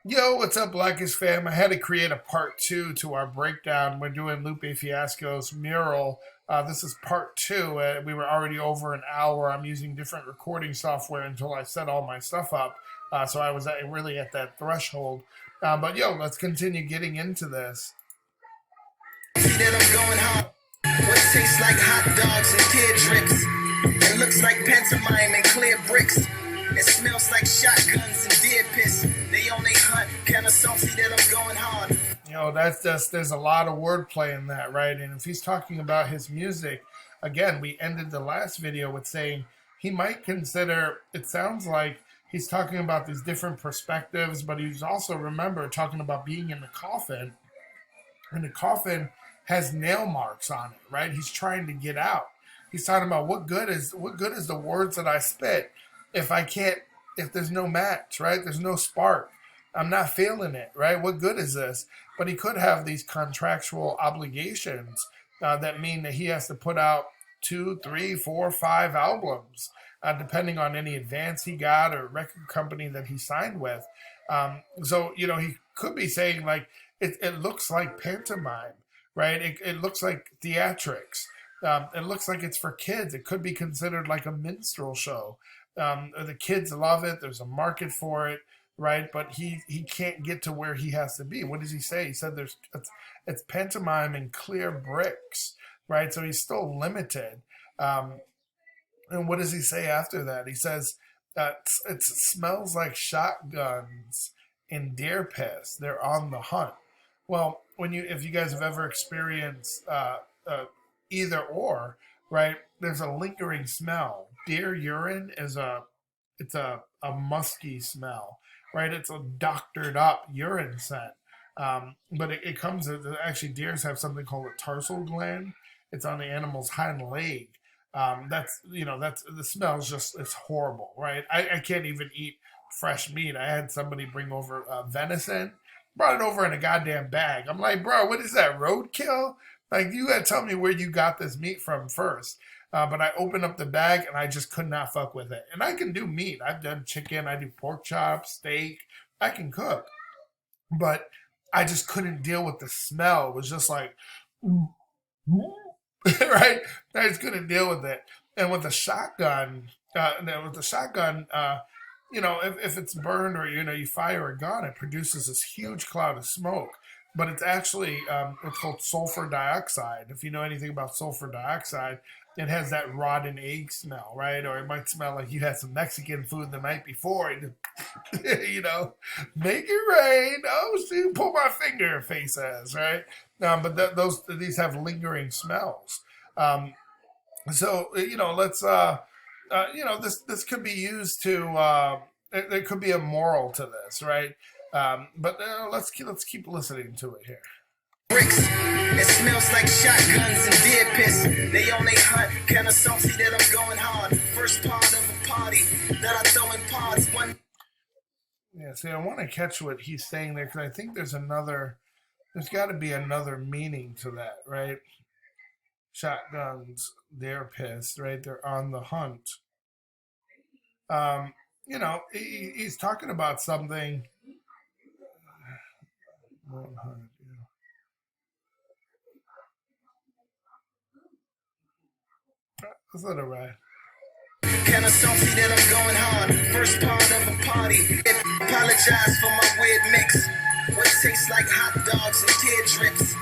Yo, what's up, Blackish fam? I had to create a part two to our breakdown. We're doing Lupe Fiasco's Mural. This is part two. We were already over an hour. I'm using different recording software until I set all my stuff up. So I was really at that threshold. But yo, let's continue getting into this. See that I'm going hard. What tastes like hot dogs and tear drips. It looks like pantomime and clear bricks. It smells like shotguns and deer piss. They only hunt, kinda salty that I'm going hard. That's just, there's a lot of wordplay in that, right? And if he's talking about his music, again, we ended the last video with saying he might consider, it sounds like he's talking about these different perspectives, but he's also, remember, talking about being in the coffin, and the coffin has nail marks on it, right? He's trying to get out. He's talking about what good is the words that I spit if I can't, if there's no match, right? There's no spark. I'm not feeling it, right? What good is this? But he could have these contractual obligations that mean that he has to put out two, three, four, five albums, depending on any advance he got or record company that he signed with. So he could be saying like it looks like pantomime, right? It looks like theatrics. It looks like it's for kids. It could be considered like a minstrel show. The kids love it. There's a market for it, right? But he can't get to where he has to be. What does he say? He said it's pantomime and clear bricks, right? So he's still limited. Um, and what does he say after that? He says it smells like shotguns and deer piss. They're on the hunt. Well, if you guys have ever experienced either or, right? There's a lingering smell. Deer urine is a musky smell, right? It's a doctored up urine scent. But it comes actually deers have something called a tarsal gland. It's on the animal's hind leg. That's the smell's just it's horrible, right? I can't even eat fresh meat. I had somebody bring over venison, brought it over in a goddamn bag. I'm like, bro, what is that, roadkill? Like, you gotta tell me where you got this meat from first. But I opened up the bag and I just could not fuck with it. And I can do meat. I've done chicken. I do pork chops, steak. I can cook. But I just couldn't deal with the smell. It was just like, right? I just couldn't deal with it. And with the shotgun, if it's burned or you fire a gun, it produces this huge cloud of smoke. But it's actually what's called sulfur dioxide. If you know anything about sulfur dioxide, it has that rotten egg smell, right? Or it might smell like you had some Mexican food the night before. And, make it rain. Oh, see, pull my finger, face says, right? But these have lingering smells. Um, so let's this could be used to there could be a moral to this, right? But let's keep listening to it here. Bricks. It smells like shotguns and deer piss. They only hunt, kinda salty that I'm going hard. First part of a party that I throw in pods. One. Yeah, see, I want to catch what he's saying there because I think there's got to be another meaning to that, right? Shotguns, they're pissed, right? They're on the hunt. He's talking about something. Is that right? Kinda salty that I'm going hard. First part of a party. Apologize for my weird mix. What tastes like hot dogs and tear drips.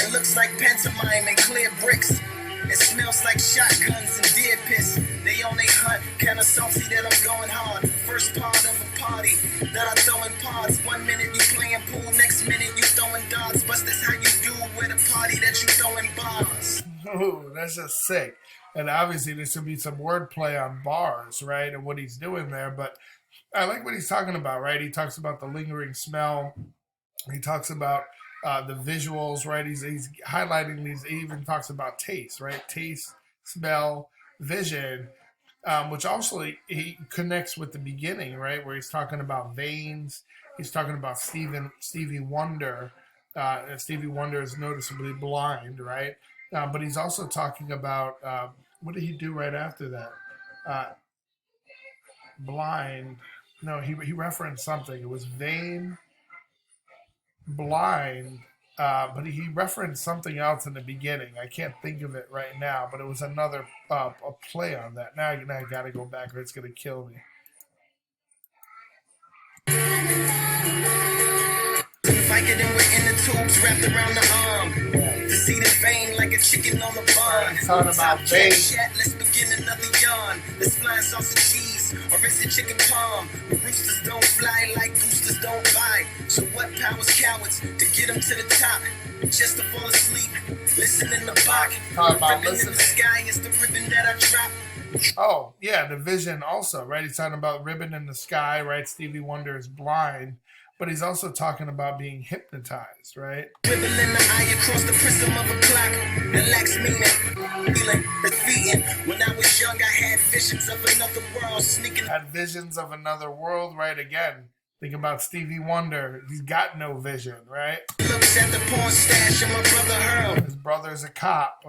It looks like pantomime and clear bricks. It smells like shotguns and deer piss. They only hunt, kinda salty that I'm going hard. First part of a party that I throw in pods. 1 minute you playing pool, next minute you throwing darts. But that's how you do with a party that you throwing bars. Oh, that's just sick. And obviously, there should be some wordplay on bars, right? And what he's doing there. But I like what he's talking about, right? He talks about the lingering smell. He talks about the visuals, right? He's highlighting these. He even talks about taste, right? Taste, smell, vision, which also he connects with the beginning, right? Where he's talking about veins. He's talking about Stevie Wonder. Stevie Wonder is noticeably blind, right? But he's also talking about what did he do right after that? Uh, Blind. No, he referenced something. It was vain. blind, but he referenced something else in the beginning. I can't think of it right now, but it was another a play on that. Now I got to go back or it's going to kill me. Vicodin with inner tubes wrapped around the arm. To see the vein like a chicken on the bun. Talking about vein. Let's begin another yawn. Let's fly sausage cheese or is it chicken palm? The roosters don't fly like boosters don't buy. So what powers cowards to get them to the top? Just to fall asleep, listen in the box. Talking about ribbon listening. in the sky is the ribbon that I drop. Oh, yeah, the vision also, right? He's talking about ribbon in the sky, right? Stevie Wonder is blind, but he's also talking about being hypnotized, right? Ribbon in the eye across the prism of a clock that lacks meaning, feeling, defeating. When I was young, I had visions of another world sneaking. Had visions of another world, right? Again, think about Stevie Wonder. He's got no vision, right? Looks at the porn stash of my brother Earl. His brother's a cop,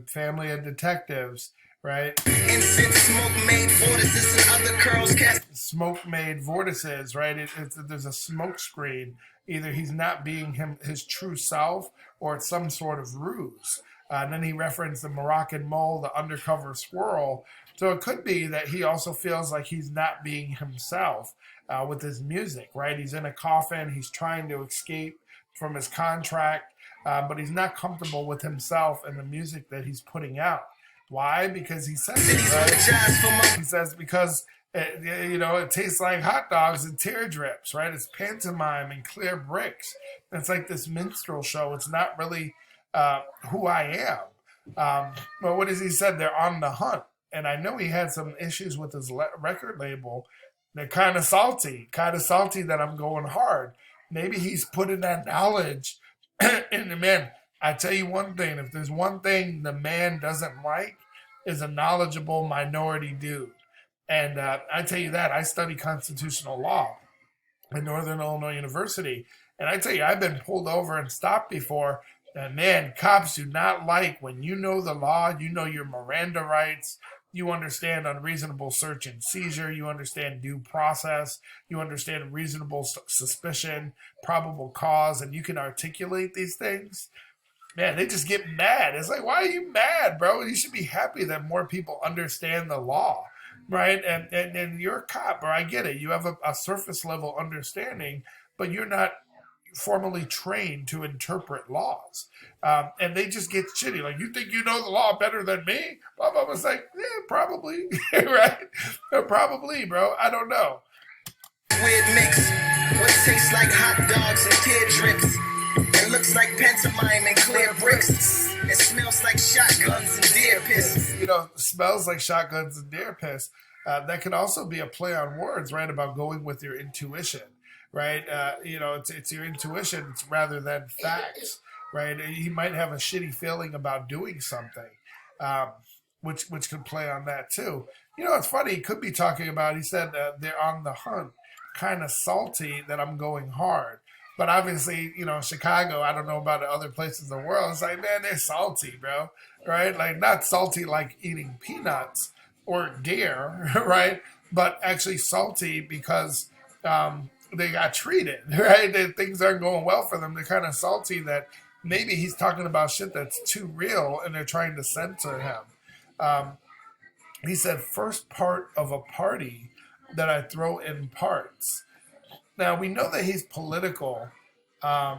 family of detectives, right? Incense smoke made vortices and other curls cast. Smoke made vortices, right? There's a smoke screen. Either he's not being his true self or it's some sort of ruse. And then he referenced the Moroccan mole, the undercover squirrel. So it could be that he also feels like he's not being himself with his music, right? He's in a coffin. He's trying to escape from his contract, but he's not comfortable with himself and the music that he's putting out. Why? Because he says it, right? He says because it tastes like hot dogs and tear drips, right? It's pantomime and clear bricks. It's like this minstrel show. It's not really who I am. But what has he said? They're on the hunt. And I know he had some issues with his record label. They're kind of salty that I'm going hard. Maybe he's putting that knowledge in the man. I tell you one thing, if there's one thing the man doesn't like, is a knowledgeable minority dude. And I tell you that, I study constitutional law at Northern Illinois University. And I tell you, I've been pulled over and stopped before. And man, cops do not like when you know the law, you know your Miranda rights, you understand unreasonable search and seizure, you understand due process, you understand reasonable suspicion, probable cause, and you can articulate these things. Man, they just get mad. It's like, why are you mad, bro? You should be happy that more people understand the law, right? And you're a cop, or I get it. You have a surface level understanding, but you're not formally trained to interpret laws. And they just get shitty. Like, you think you know the law better than me? Blah, blah, blah. It's like, yeah, probably, right? Probably, bro. I don't know. Weird mix. What tastes like hot dogs and tear drips. It looks like pantomime and clear bricks. It smells like shotguns and deer piss. Smells like shotguns and deer piss. That could also be a play on words, right? About going with your intuition, right? It's your intuition rather than facts, right? He might have a shitty feeling about doing something, which could play on that too. It's funny. He could be talking about, he said, they're on the hunt, kind of salty that I'm going hard. But obviously, Chicago, I don't know about other places in the world. It's like, man, they're salty, bro, right? Like, not salty like eating peanuts or deer, right? But actually salty because they got treated, right? Things aren't going well for them. They're kind of salty that maybe he's talking about shit that's too real and they're trying to censor him. He said, first part of a party that I throw in parts. Now, we know that he's political. I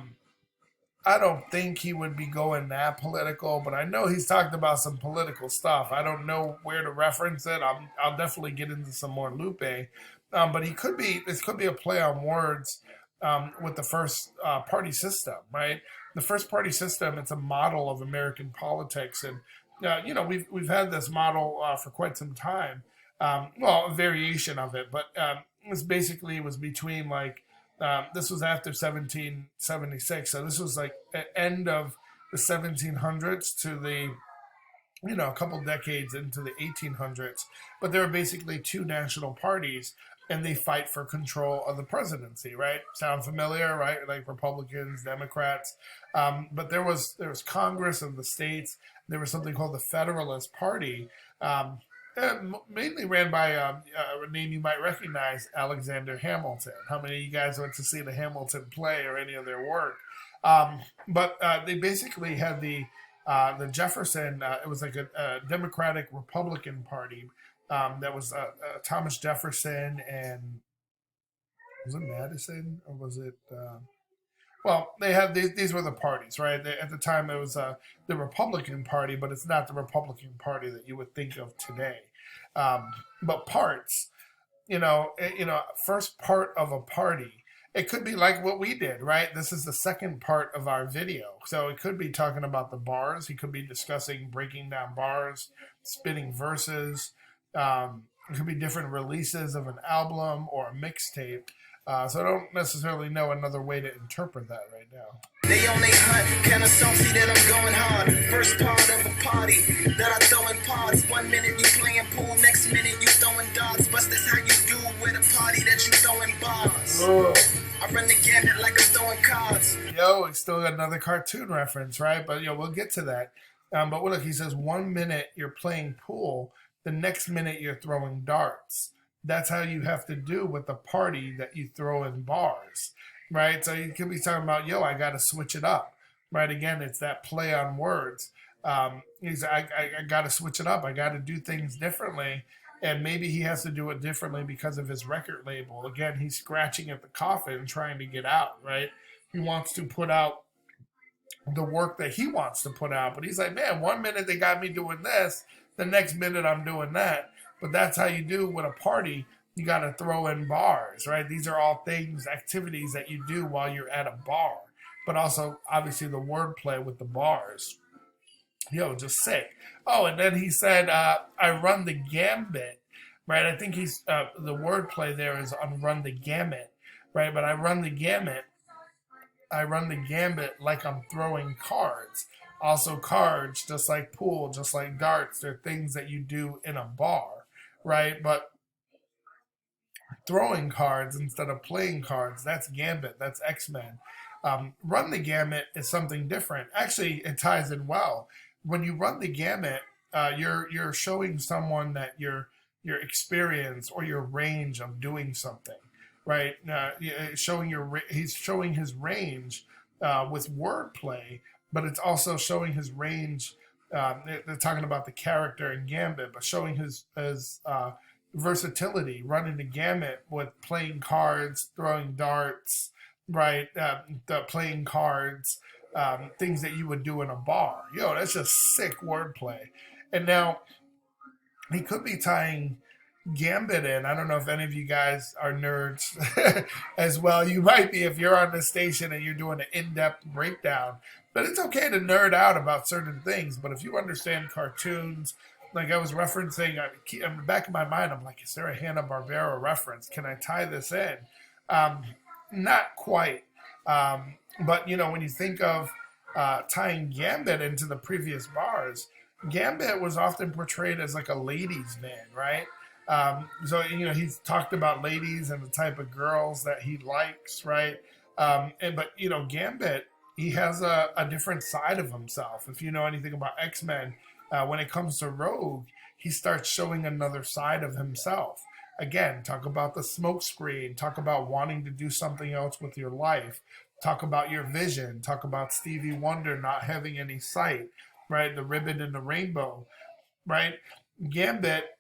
don't think he would be going that political, but I know he's talked about some political stuff. I don't know where to reference it. I'll definitely get into some more Lupe. But this could be a play on words with the first party system, right? The first party system, it's a model of American politics. And, we've had this model for quite some time. A variation of it, but it was between this was after 1776, so this was like the end of the 1700s to the a couple decades into the 1800s. But there were basically two national parties, and they fight for control of the presidency. Right? Sound familiar? Right? Like Republicans, Democrats. But there was Congress of the states. There was something called the Federalist Party. Mainly ran by a name you might recognize, Alexander Hamilton. How many of you guys went to see the Hamilton play or any of their work? But they basically had the Jefferson. It was like a Democratic Republican Party that was Thomas Jefferson and was it Madison or was it? Well, they had these were the parties, right? At the time, it was the Republican Party, but it's not the Republican Party that you would think of today. Um, but parts, first part of a party. It could be like what we did, right? This is the second part of our video. So it could be talking about the bars. He could be discussing breaking down bars, spitting verses. It could be different releases of an album or a mixtape. So I don't necessarily know another way to interpret that right now. They on they hunt, kinda salty that I'm going hard. First part of a party that I throw in parts. 1 minute you playing pool, next minute you throwing darts. But that's how you do with a party that you throwing bars. Ugh. I run the gamut like I'm throwing cards. Yo, we still got another cartoon reference, right? But we'll get to that. But look, he says 1 minute you're playing pool, the next minute you're throwing darts. That's how you have to do with the party that you throw in bars, right? So you could be talking about, I got to switch it up, right? Again, it's that play on words. I got to switch it up. I got to do things differently. And maybe he has to do it differently because of his record label. Again, he's scratching at the coffin trying to get out, right? He wants to put out the work that he wants to put out. But he's like, man, 1 minute they got me doing this, the next minute I'm doing that. But that's how you do with a party. You got to throw in bars, right? These are all things, activities that you do while you're at a bar. But also, obviously, the wordplay with the bars. Just sick. Oh, and then he said, I run the gambit, right? I think he's, the wordplay there is on run the gamut, right? But I run the gamut. I run the gambit like I'm throwing cards. Also, cards, just like pool, just like darts, they're things that you do in a bar, right? But throwing cards instead of playing cards, that's Gambit, that's X-Men. Run the gamut is something different. Actually, it ties in well. When you run the gamut, you're showing someone that your experience or your range of doing something, right? He's showing his range with wordplay, but it's also showing his range. They're talking about the character in Gambit, but showing his versatility, running the gamut with playing cards, throwing darts, right? Playing cards, things that you would do in a bar. That's just sick wordplay. And now he could be tying Gambit in. I don't know if any of you guys are nerds as well. You might be if you're on the station and you're doing an in-depth breakdown. But it's okay to nerd out about certain things. But if you understand cartoons, like I was referencing, in the back of my mind, I'm like, is there a Hanna-Barbera reference? Can I tie this in? Not quite. But, when you think of tying Gambit into the previous bars, Gambit was often portrayed as like a ladies' man, right? So he's talked about ladies and the type of girls that he likes, right? But Gambit, he has a different side of himself. If you know anything about X-Men, when it comes to Rogue, he starts showing another side of himself. Again, talk about the smoke screen, talk about wanting to do something else with your life, talk about your vision, talk about Stevie Wonder not having any sight, right? The ribbon and the rainbow, right? Gambit,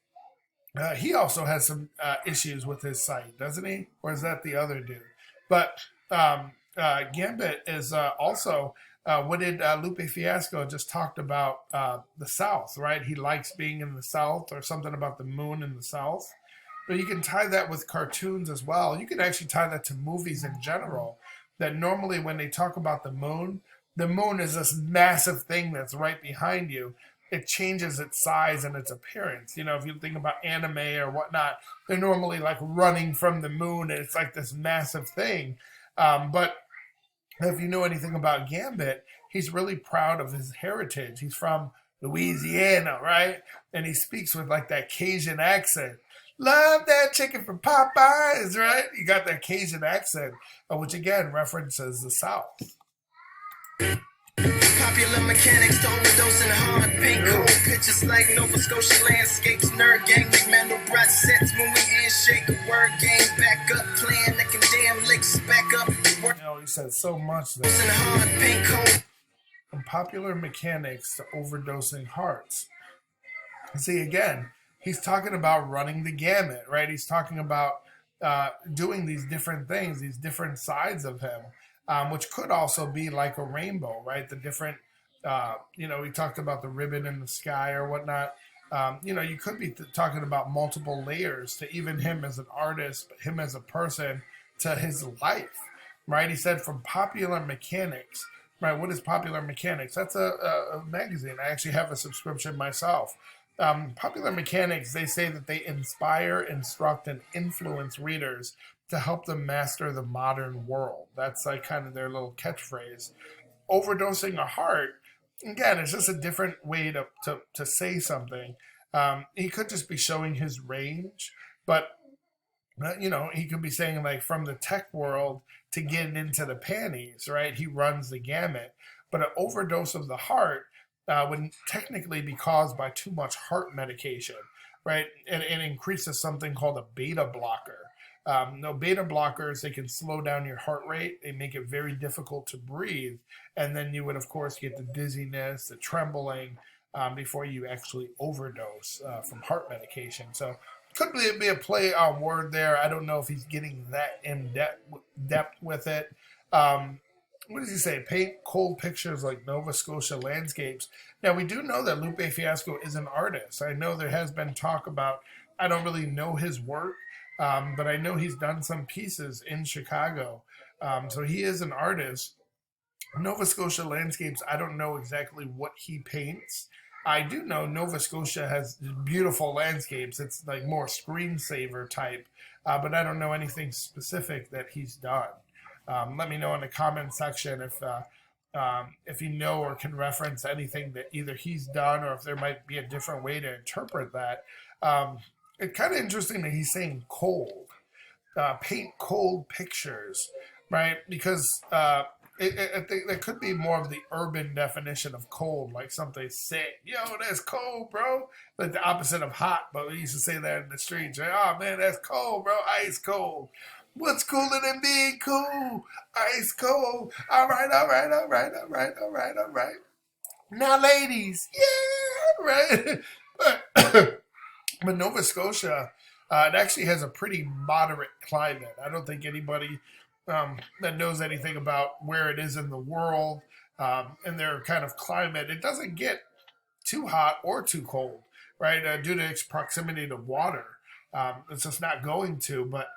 he also has some issues with his sight, doesn't he? Or is that the other dude? But Gambit is also, what did Lupe Fiasco just talked about the South, right? He likes being in the South, or something about the moon in the South. But you can tie that with cartoons as well. You can actually tie that to movies in general. That normally when they talk about the moon is this massive thing that's right behind you. It changes its size and its appearance. If you think about anime or whatnot, they're normally like running from the moon, and it's like this massive thing. But if you know anything about Gambit, he's really proud of his heritage. He's from Louisiana, right? And he speaks with like that Cajun accent. Love that chicken from Popeyes, right? You got that Cajun accent, which again references the South. Popular mechanics to overdosing hard. Paint cold pictures like Nova Scotia landscapes. Nerd gang, McMandelbrot sets when we handshake. A word game, back up, playing the damn licks back up. You know, he said so much there. Hard, paint cold. From popular mechanics to overdosing hearts. See, again, he's talking about running the gamut, right? He's talking about doing these different things, these different sides of him, which could also be like a rainbow, right? The different, you know, we talked about the ribbon in the sky or whatnot. You know, you could be talking about multiple layers to even him as an artist, but him as a person, to his life, right? He said from popular mechanics, right? What is popular mechanics? That's a magazine. I actually have a subscription myself. Popular mechanics, they say that they inspire, instruct, and influence readers to help them master the modern world. That's like kind of their little catchphrase. Overdosing a heart, again, it's just a different way to say something. He could just be showing his range, but you know, he could be saying like from the tech world to get into the panties, right? He runs the gamut. But an overdose of the heart would technically be caused by too much heart medication, right? And it increases something called a beta blocker. No, beta blockers, they can slow down your heart rate. They make it very difficult to breathe. And then you would, of course, get the dizziness, the trembling before you actually overdose from heart medication. So could be a play on word there. I don't know if he's getting that in depth with it. What does he say? Paint cold pictures like Nova Scotia landscapes. Now, we do know that Lupe Fiasco is an artist. I know there has been talk about, I don't really know his work, but I know he's done some pieces in Chicago. So he is an artist. Nova Scotia landscapes, I don't know exactly what he paints. I do know Nova Scotia has beautiful landscapes. It's like more screensaver type, but I don't know anything specific that he's done. Let me know in the comment section if you know or can reference anything that either he's done or if there might be a different way to interpret that. It's kind of interesting that he's saying cold, paint cold pictures, right? Because I think that could be more of the urban definition of cold, like something sick. Yo, that's cold, bro. Like the opposite of hot, but we used to say that in the streets. Right? Oh, man, that's cold, bro. Ice cold. What's cooler than being cool? Ice cold. All right, all right, all right, all right, all right, all right. Now, ladies, yeah, right. But Nova Scotia, it actually has a pretty moderate climate. I don't think anybody that knows anything about where it is in the world and their kind of climate, it doesn't get too hot or too cold, right? Due to its proximity to water, it's just not going to. But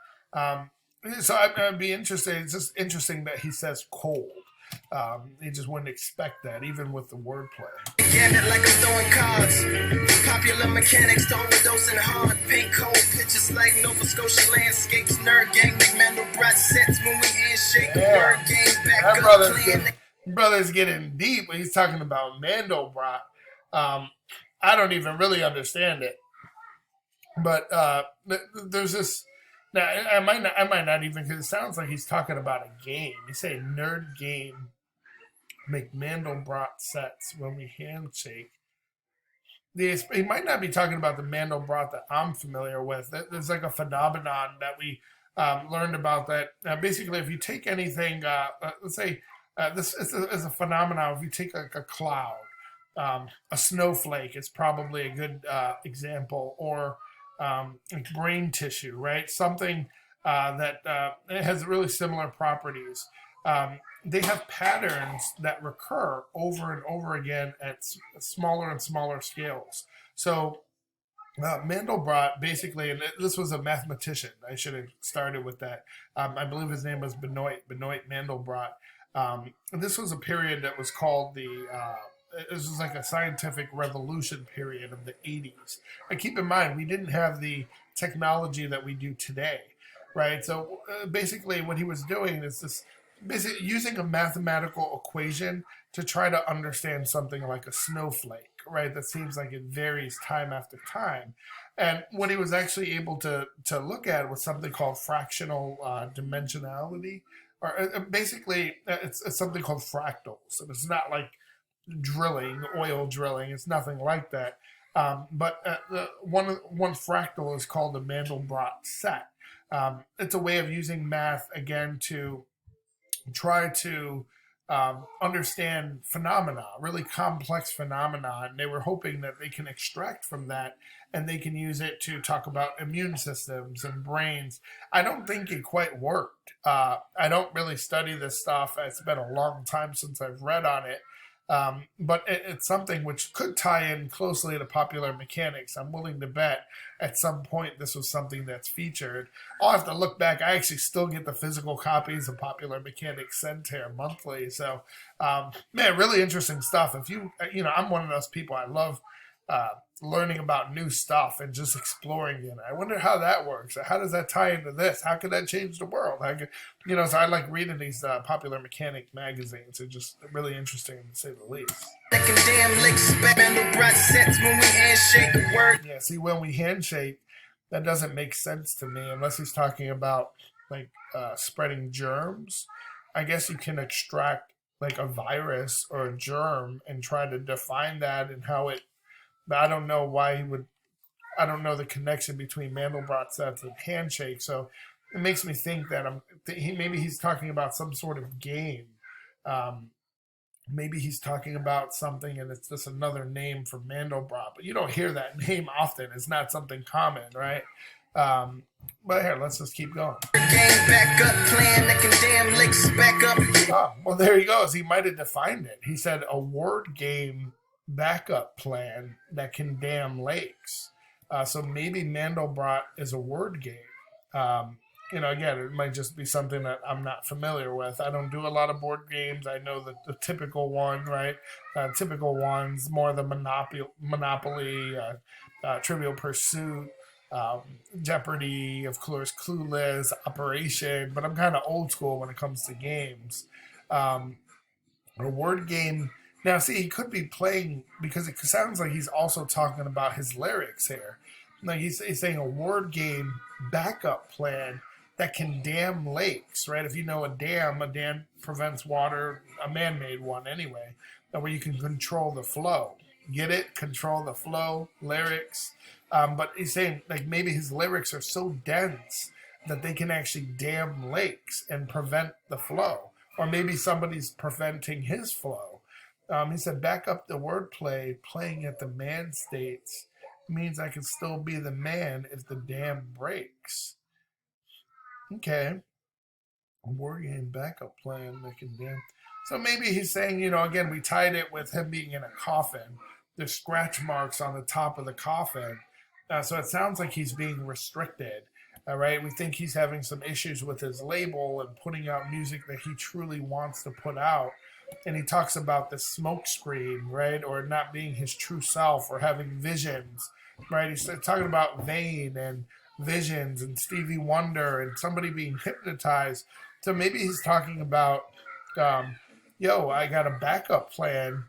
so I'd be interested. It's just interesting that he says cold. You just wouldn't expect that, even with the wordplay. Again, like I'm throwing cards. Popular mechanics to overdosing hard. Paint cold pictures like Nova Scotia landscapes. Nerd gang, McMandelbrot sets when we handshake. Yeah. Word game, back That up, playing brother's getting deep when he's talking about Mandelbrot. I don't even really understand it, but there's this. Now I might not even, because it sounds like he's talking about a game. He say nerd game, make Mandelbrot sets when we handshake. He might not be talking about the Mandelbrot that I'm familiar with. There's like a phenomenon that we learned about that. Basically, if you take anything, let's say this is a phenomenon. If you take like a cloud, a snowflake is probably a good example, or like brain tissue, right? Something that it has really similar properties. They have patterns that recur over and over again at smaller and smaller scales. So Mandelbrot basically, and this was a mathematician. I should have started with that. I believe his name was Benoit Mandelbrot. This was a period that was called this was like a scientific revolution period of the 80s. And keep in mind, we didn't have the technology that we do today, right? So basically what he was doing is this, basically using a mathematical equation to try to understand something like a snowflake, right? That seems like it varies time after time. And what he was actually able to look at was something called fractional dimensionality, or basically it's something called fractals, and it's not like drilling, oil drilling. It's nothing like that. But one fractal is called a Mandelbrot set. It's a way of using math again to try to understand phenomena, really complex phenomena, and they were hoping that they can extract from that and they can use it to talk about immune systems and brains. I don't think it quite worked. I don't really study this stuff. It's been a long time since I've read on it. But it's something which could tie in closely to popular mechanics. I'm willing to bet at some point this was something that's featured. I'll have to look back. I actually still get the physical copies of Popular Mechanics sent here monthly. So, man, really interesting stuff. If I'm one of those people. I love learning about new stuff and just exploring it. I wonder how that works. How does that tie into this? How could that change the world? So I like reading these Popular Mechanic magazines. They're just really interesting to say the least. Yeah, see, when we handshake, that doesn't make sense to me unless he's talking about like spreading germs. I guess you can extract like a virus or a germ and try to define that and how it. But I don't know why he would. I don't know the connection between Mandelbrot sets and handshake. So it makes me think that maybe he's talking about some sort of game. Maybe he's talking about something and it's just another name for Mandelbrot. But you don't hear that name often. It's not something common, right? But here, let's just keep going. Oh, well, there he goes. He might have defined it. He said a word game backup plan that can dam lakes. So maybe Mandelbrot is a word game. Again, it might just be something that I'm not familiar with. I don't do a lot of board games. I know the typical one, right? Typical ones, more the Monopoly, Trivial Pursuit, Jeopardy, of course, Clueless, Operation. But I'm kind of old school when it comes to games. A word game. Now, see, he could be playing, because it sounds like he's also talking about his lyrics here. Like he's saying a word game backup plan that can dam lakes, right? If you know a dam prevents water, a man-made one anyway, where you can control the flow. Get it? Control the flow, lyrics. But he's saying like maybe his lyrics are so dense that they can actually dam lakes and prevent the flow. Or maybe somebody's preventing his flow. He said, back up the wordplay, playing at the man states means I can still be the man if the dam breaks. Okay. A word game backup plan that can dam. So maybe he's saying, again, we tied it with him being in a coffin. There's scratch marks on the top of the coffin. So it sounds like he's being restricted. All right. We think he's having some issues with his label and putting out music that he truly wants to put out. And he talks about the smoke screen, right? Or not being his true self or having visions, right? He's talking about Vane and visions and Stevie Wonder and somebody being hypnotized. So maybe he's talking about, I got a backup plan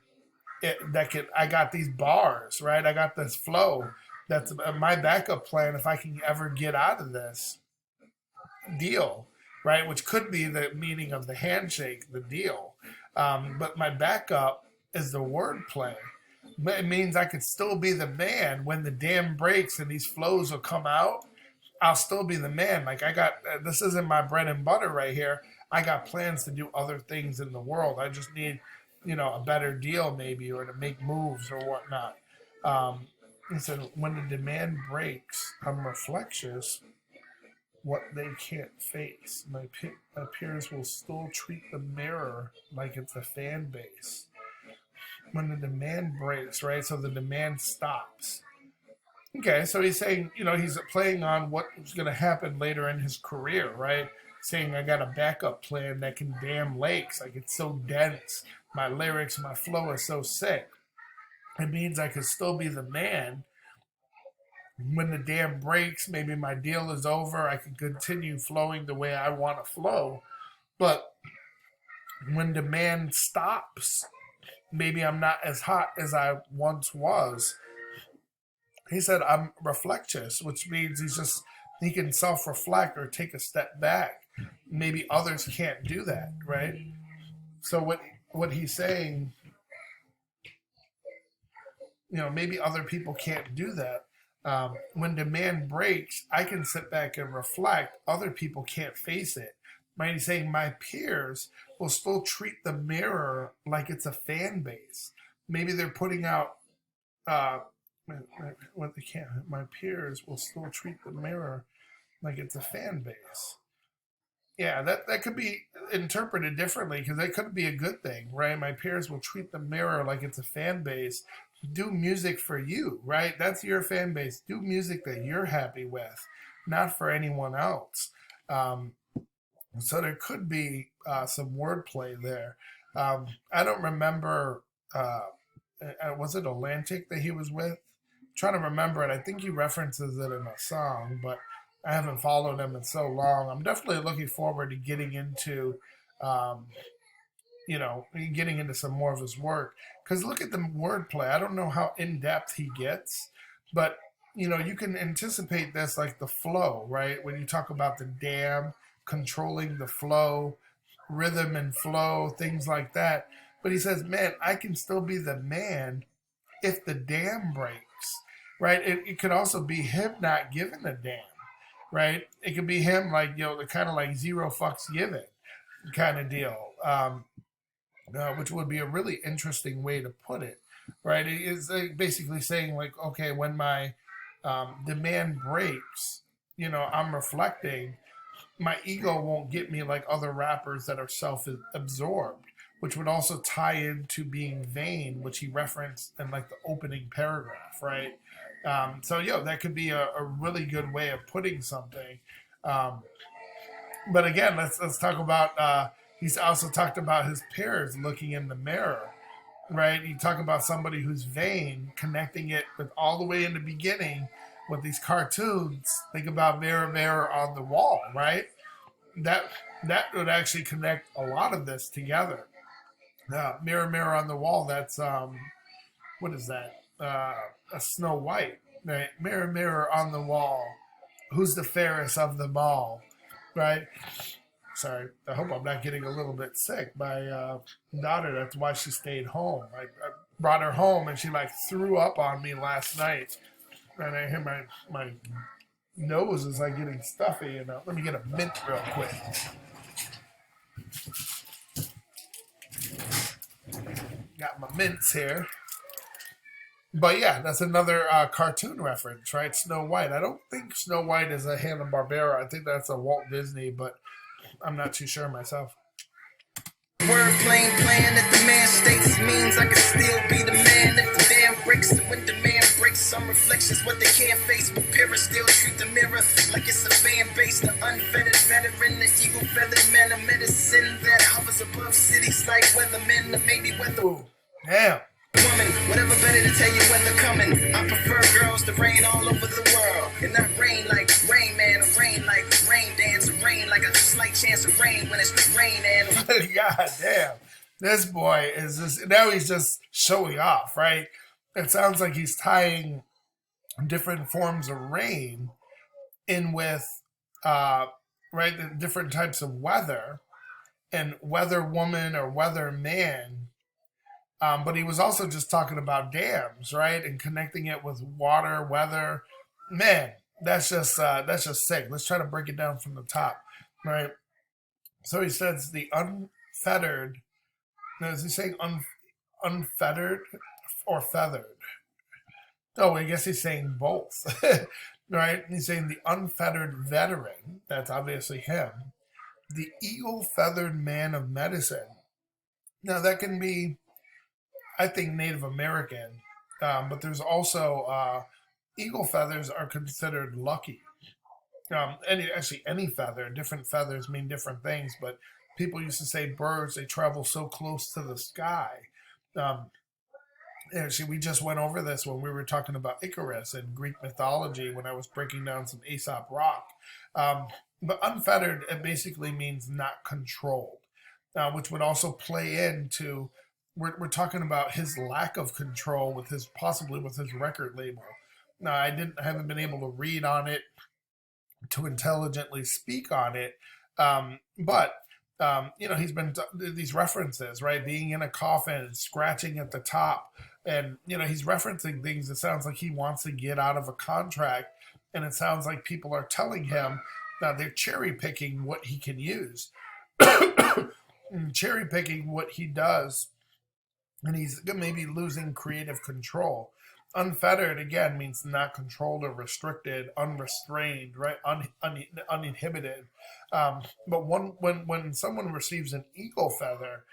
I got these bars, right? I got this flow. That's my backup plan if I can ever get out of this deal, right? Which could be the meaning of the handshake, the deal. But my backup is the wordplay. It means I could still be the man when the dam breaks and these flows will come out. I'll still be the man. Like this isn't my bread and butter right here. I got plans to do other things in the world. I just need, a better deal maybe, or to make moves or whatnot. He said, when the demand breaks, I'm reflectious. What they can't face. My peers will still treat the mirror like it's a fan base. When the demand breaks, right? So the demand stops. Okay, so he's saying, he's playing on what's going to happen later in his career, right? Saying I got a backup plan that can dam lakes. Like it's so dense. My lyrics, my flow is so sick. It means I could still be the man. When the dam breaks, maybe my deal is over. I can continue flowing the way I want to flow. But when demand stops, maybe I'm not as hot as I once was. He said I'm reflectious, which means he can self-reflect or take a step back. maybe others can't do that, right? So what he's saying, maybe other people can't do that. When demand breaks, I can sit back and reflect. Other people can't face it. Right? He's saying my peers will still treat the mirror like it's a fan base. Maybe they're putting out what they can't. My peers will still treat the mirror like it's a fan base. Yeah, that could be interpreted differently because that could be a good thing, right? My peers will treat the mirror like it's a fan base. Do music for you, right? That's your fan base. Do music that you're happy with, not for anyone else. Um, so there could be some wordplay there. I don't remember. Was it Atlantic that he was with? I'm trying to remember it. I think he references it in a song, but I haven't followed him in so long. I'm definitely looking forward to um, getting into some more of his work. Because look at the wordplay. I don't know how in depth he gets, but you can anticipate this like the flow, right? When you talk about the dam controlling the flow, rhythm and flow, things like that. But he says, man, I can still be the man if the dam breaks, right? It could also be him not giving a damn, right? It could be him like, the kind of like zero fucks given kind of deal, which would be a really interesting way to put it, right? It is basically saying like, okay, when my demand breaks, I'm reflecting. My ego won't get me like other rappers that are self-absorbed, which would also tie into being vain, which he referenced in like the opening paragraph, right? That could be a really good way of putting something. Um, but again, let's talk about. He's also talked about his peers looking in the mirror, right? You talk about somebody who's vain, connecting it with all the way in the beginning with these cartoons. Think about Mirror, Mirror on the Wall, right? That that would actually connect a lot of this together. Mirror, Mirror on the Wall. That's what is that? A Snow White, right? Mirror, Mirror on the Wall, who's the fairest of them all, right? Sorry, I hope I'm not getting a little bit sick. My daughter, that's why she stayed home. I brought her home and she like threw up on me last night. And I hear my nose is like getting stuffy. Let me get a mint real quick. Got my mints here. But yeah, that's another cartoon reference, right? Snow White. I don't think Snow White is a Hanna-Barbera. I think that's a Walt Disney, but I'm not too sure myself. Wordplay playing at the man states means I can still be the man if the dam breaks. When the man breaks, some reflections what they can't face. But parents still treat the mirror like it's a fan base. The unfettered veteran, the eagle feathered man of medicine that hovers above cities like weathermen. Maybe weather. Ooh, damn. Woman, whatever better to tell you when they're coming. I prefer girls to rain all over the world. And not rain like Rain Man, or rain like rain dance, or rain like a slight chance of rain when it's rain and God damn. This boy is just, now he's just showing off, right? It sounds like he's tying different forms of rain in with, right, the different types of weather and weather woman or weather man. But he was also just talking about dams, right, and connecting it with water, weather. Man, that's just sick. Let's try to break it down from the top, right? So he says the unfettered. Now, is he saying unfettered or feathered? Oh, I guess he's saying both, right? He's saying the unfettered veteran. That's obviously him. The eagle feathered man of medicine. Now that can be, I think, Native American, but there's also eagle feathers are considered lucky. Any feather, different feathers mean different things, but people used to say birds, they travel so close to the sky. Actually, we just went over this when we were talking about Icarus and Greek mythology when I was breaking down some Aesop rock. But unfettered, it basically means not controlled, which would also play into, we're talking about his lack of control with possibly with his record label. Now, I haven't been able to read on it to intelligently speak on it, But he's been these references, right? Being in a coffin, scratching at the top, and he's referencing things. It sounds like he wants to get out of a contract, and it sounds like people are telling him that they're cherry picking what he can use, cherry picking what he does, and he's maybe losing creative control. Unfettered again means not controlled or restricted, unrestrained, right? Uninhibited. But when someone receives an eagle feather,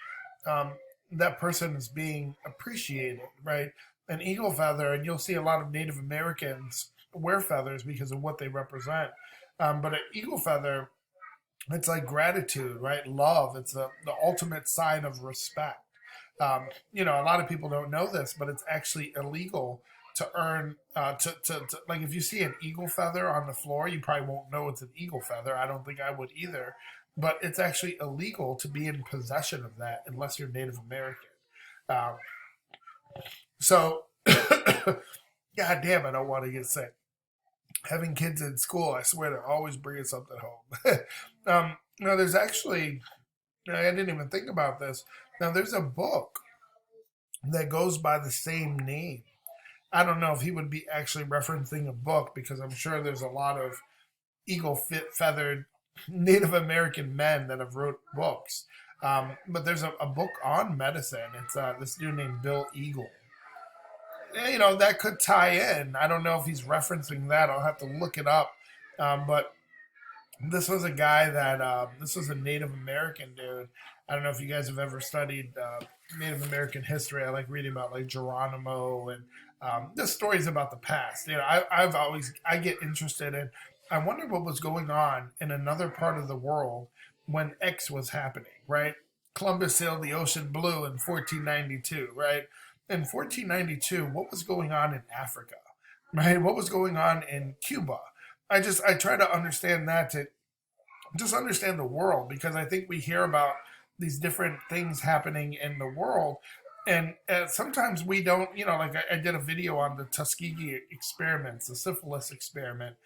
um, that person is being appreciated, right? An eagle feather, and you'll see a lot of Native Americans wear feathers because of what they represent. But an eagle feather, it's like gratitude, right? Love. It's the ultimate sign of respect. A lot of people don't know this, but it's actually illegal to earn to like if you see an eagle feather on the floor, you probably won't know it's an eagle feather. I don't think I would either, but it's actually illegal to be in possession of that unless you're Native American. Um, so, God damn, I don't want to get sick. Having kids in school, I swear they're always bringing something home. There's actually, I didn't even think about this. Now, there's a book that goes by the same name. I don't know if he would be actually referencing a book because I'm sure there's a lot of eagle feathered Native American men that have wrote books. But there's a book on medicine. It's this dude named Bill Eagle. That could tie in. I don't know if he's referencing that. I'll have to look it up. But this was a guy that this was a Native American dude. I don't know if you guys have ever studied Native American history. I like reading about like Geronimo and just stories about the past. I get interested in. I wonder what was going on in another part of the world when X was happening. Right, Columbus sailed the ocean blue in 1492. Right, in 1492, what was going on in Africa? Right, what was going on in Cuba? I try to understand that to just understand the world because I think we hear about these different things happening in the world. And sometimes we don't, like I did a video on the Tuskegee experiments, the syphilis experiment.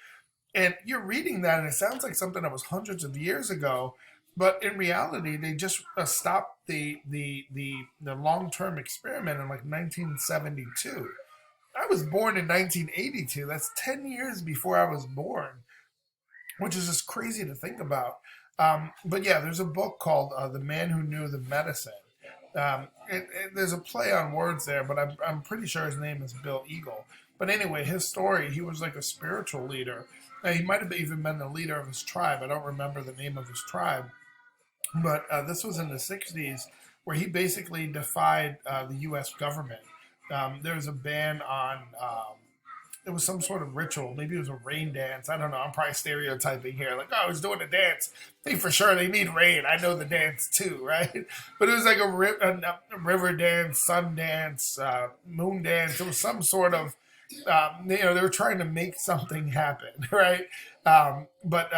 And you're reading that and it sounds like something that was hundreds of years ago. But in reality, they just stopped the long-term experiment in like 1972. I was born in 1982. That's 10 years before I was born, which is just crazy to think about. But yeah, there's a book called The Man Who Knew the Medicine. There's a play on words there, but I'm pretty sure his name is Bill Eagle. But anyway, his story, he was like a spiritual leader. Now, he might have even been the leader of his tribe. I don't remember the name of his tribe. But this was in the 60s where he basically defied the U.S. government. There was a ban on it was some sort of ritual. Maybe it was a rain dance. I don't know. I'm probably stereotyping here. Like, oh, I was doing a dance. Hey, for sure they need rain. I know the dance too, right? But it was like a river dance, sun dance, moon dance. It was some sort of, they were trying to make something happen, right? But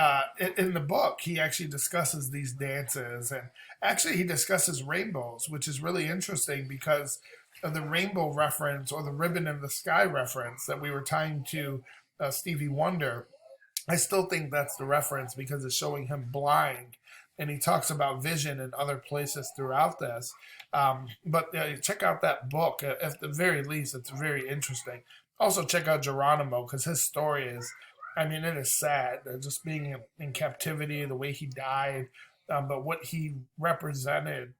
in the book, he actually discusses these dances. And actually, he discusses rainbows, which is really interesting because the rainbow reference or the ribbon in the sky reference that we were tying to Stevie Wonder, I still think that's the reference because it's showing him blind. And he talks about vision in other places throughout this. But check out that book. At the very least, it's very interesting. Also, check out Geronimo because his story is, it is sad. Just being in captivity, the way he died, but what he represented.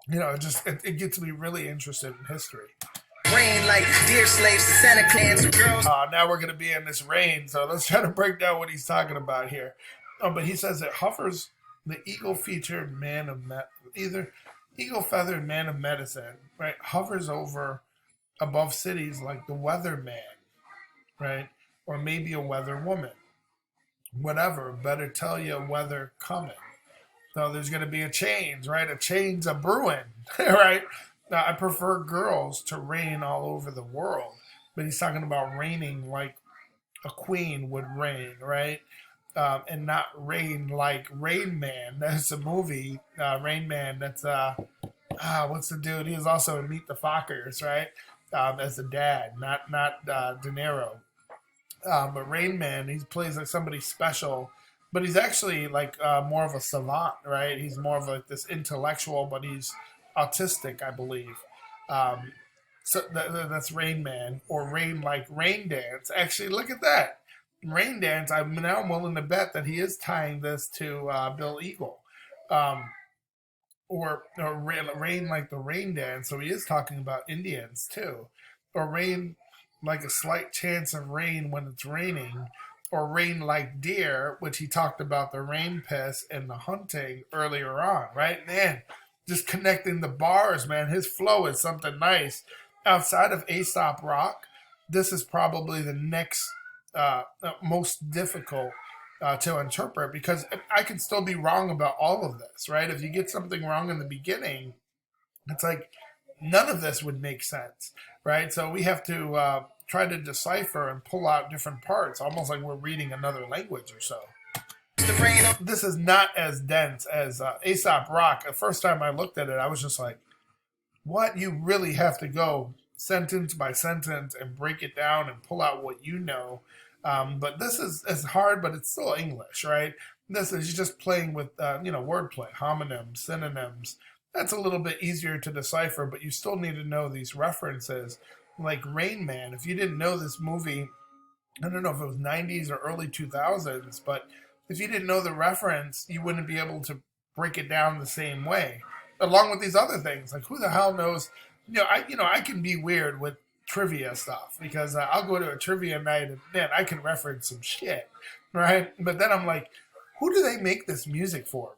It gets me really interested in history. Rain like dear slaves to Santa Claus girls. Now we're going to be in this rain, so let's try to break down what he's talking about here. But he says it hovers the eagle-featured man of either eagle-feathered man of medicine, right? Hovers over above cities like the weatherman, right? Or maybe a weather woman. Whatever, better tell you weather coming. So there's going to be a change, right? A change a brewing, right? Now, I prefer girls to reign all over the world, but he's talking about reigning like a queen would reign, right? And not reign like Rain Man. That's a movie, Rain Man. That's what's the dude? He was also in Meet the Fockers, right? As a dad, not De Niro. But Rain Man, he plays like somebody special but he's actually like more of a savant, right? He's more of like this intellectual, but he's autistic, I believe. Um, so that's Rain Man or Rain like Rain Dance. Actually, look at that Rain Dance. I'm now willing to bet that he is tying this to Bill Eagle. Um, or rain like the rain dance. So he is talking about Indians too, or rain like a slight chance of rain when it's raining, or rain like deer, which he talked about the rain piss and the hunting earlier on. Right, man, just connecting the bars, man. His flow is something nice. Outside of Aesop Rock, this is probably the next most difficult to interpret because I can still be wrong about all of this, right? If you get something wrong in the beginning, it's like none of this would make sense, right? So we have to try to decipher and pull out different parts, almost like we're reading another language or so. This is not as dense as Aesop Rock. The first time I looked at it, I was just like, what? You really have to go sentence by sentence and break it down and pull out what you know. But this is hard, but it's still English, right? This is just playing with, wordplay, homonyms, synonyms. That's a little bit easier to decipher, but you still need to know these references. Like Rain Man, if you didn't know this movie, I don't know if it was 90s or early 2000s, but if you didn't know the reference, you wouldn't be able to break it down the same way. Along with these other things, like who the hell knows? I can be weird with trivia stuff because I'll go to a trivia night and man, I can reference some shit, right? But then I'm like, who do they make this music for?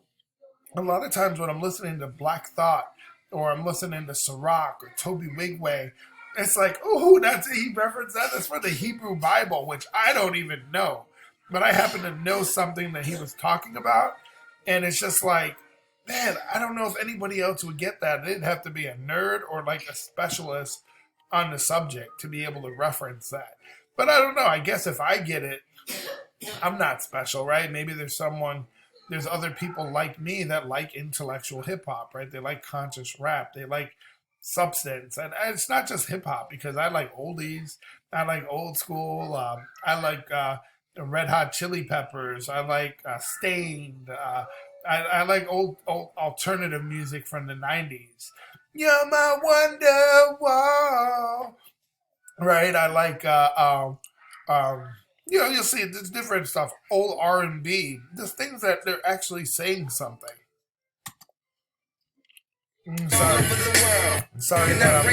A lot of times when I'm listening to Black Thought or I'm listening to Ciroc or Toby Wigway, it's like, oh, he referenced that. That's for the Hebrew Bible, which I don't even know, but I happen to know something that he was talking about, and it's just like, man, I don't know if anybody else would get that. It didn't have to be a nerd or like a specialist on the subject to be able to reference that. But I don't know. I guess if I get it, I'm not special, right? Maybe there's other people like me that like intellectual hip hop, right? They like conscious rap. They like substance. And it's not just hip hop because I like oldies. I like old school. I like Red Hot Chili Peppers. I like Stained. I like old alternative music from the 90s. You're my wonder right? I like you'll see there's different stuff, old R&B, just things that they're actually saying something. Sorry that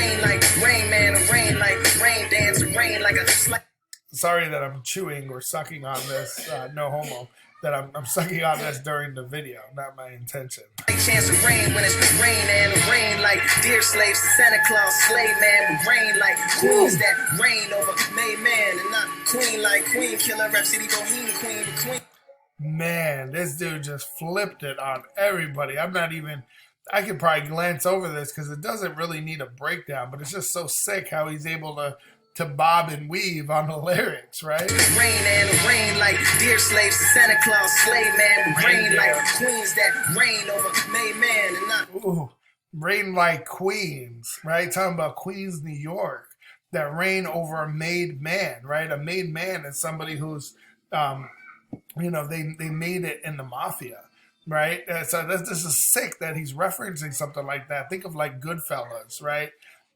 sorry that I'm chewing or sucking on this. No homo. That I'm sucking on this during the video, not my intention. Chance of rain when it's rain and rain like dear slaves to Santa Claus, slave man with rain like queens that reign over made man and not queen like queen killer Rhapsody Bohemian queen the queen. Man, this dude just flipped it on everybody. I could probably glance over this because it doesn't really need a breakdown, but it's just so sick how he's able to bob and weave on the lyrics, right? Rain and rain like dear slaves to Santa Claus, slave man with rain like queens that reign over made man and not. Ooh, reign like queens, right? Talking about Queens, New York, that reign over a made man, right? A made man is somebody who's, they made it in the Mafia, right? So this is sick that he's referencing something like that. Think of like Goodfellas, right?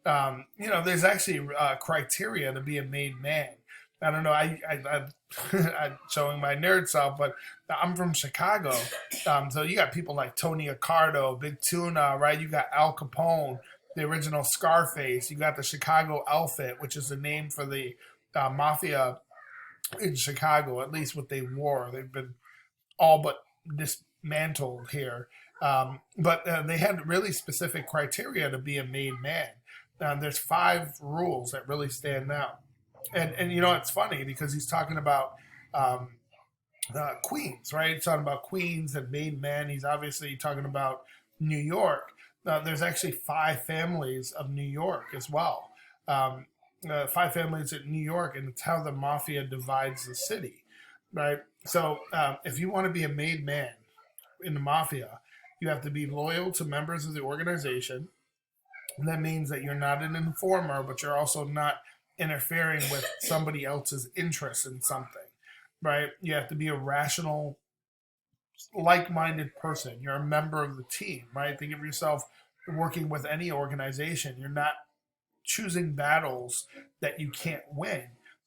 There's actually criteria to be a made man. I don't know. I'm showing my nerd self, but I'm from Chicago. So you got people like Tony Accardo, Big Tuna, right? You got Al Capone, the original Scarface. You got the Chicago Outfit, which is the name for the mafia in Chicago, at least what they wore. They've been all but dismantled here. But they had really specific criteria to be a made man. There's 5 rules that really stand out. And it's funny because he's talking about queens, right? He's talking about queens and made men. He's obviously talking about New York. There's actually 5 families of New York as well. 5 families in New York, and it's how the mafia divides the city, right? So if you want to be a made man in the mafia, you have to be loyal to members of the organization. And that means that you're not an informer, but you're also not interfering with somebody else's interest in something, right? You have to be a rational like-minded person. You're a member of the team, right? Think of yourself working with any organization. You're not choosing battles that you can't win,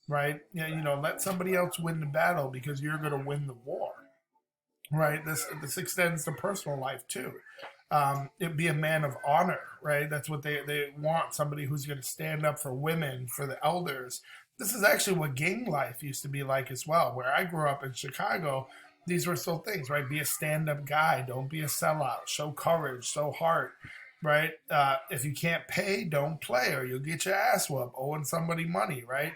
right? Let somebody else win the battle because you're going to win the war, right? This extends to personal life too. It be a man of honor, right? That's what they want, somebody who's going to stand up for women, for the elders. This is actually what gang life used to be like as well. Where I grew up in Chicago, these were still things, right? Be a stand-up guy. Don't be a sellout. Show courage. Show heart, right? If you can't pay, don't play or you'll get your ass whooped owing somebody money, right?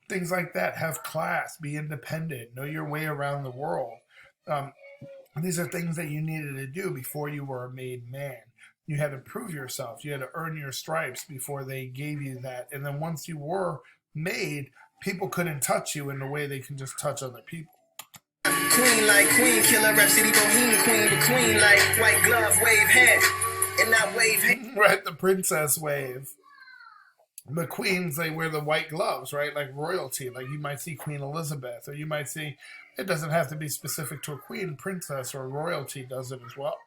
Things like that. Have class. Be independent. Know your way around the world. Um, these are things that you needed to do before you were a made man. You had to prove yourself. You had to earn your stripes before they gave you that. And then once you were made, people couldn't touch you in the way they can just touch other people. Queen like queen, killer rap city bohemian queen, but queen like white glove, wave hand, and not wave hand. Right, the princess wave. The queens, they wear the white gloves, right? Like royalty. Like you might see Queen Elizabeth, or you might see, it doesn't have to be specific to a queen, princess, or royalty does it as well.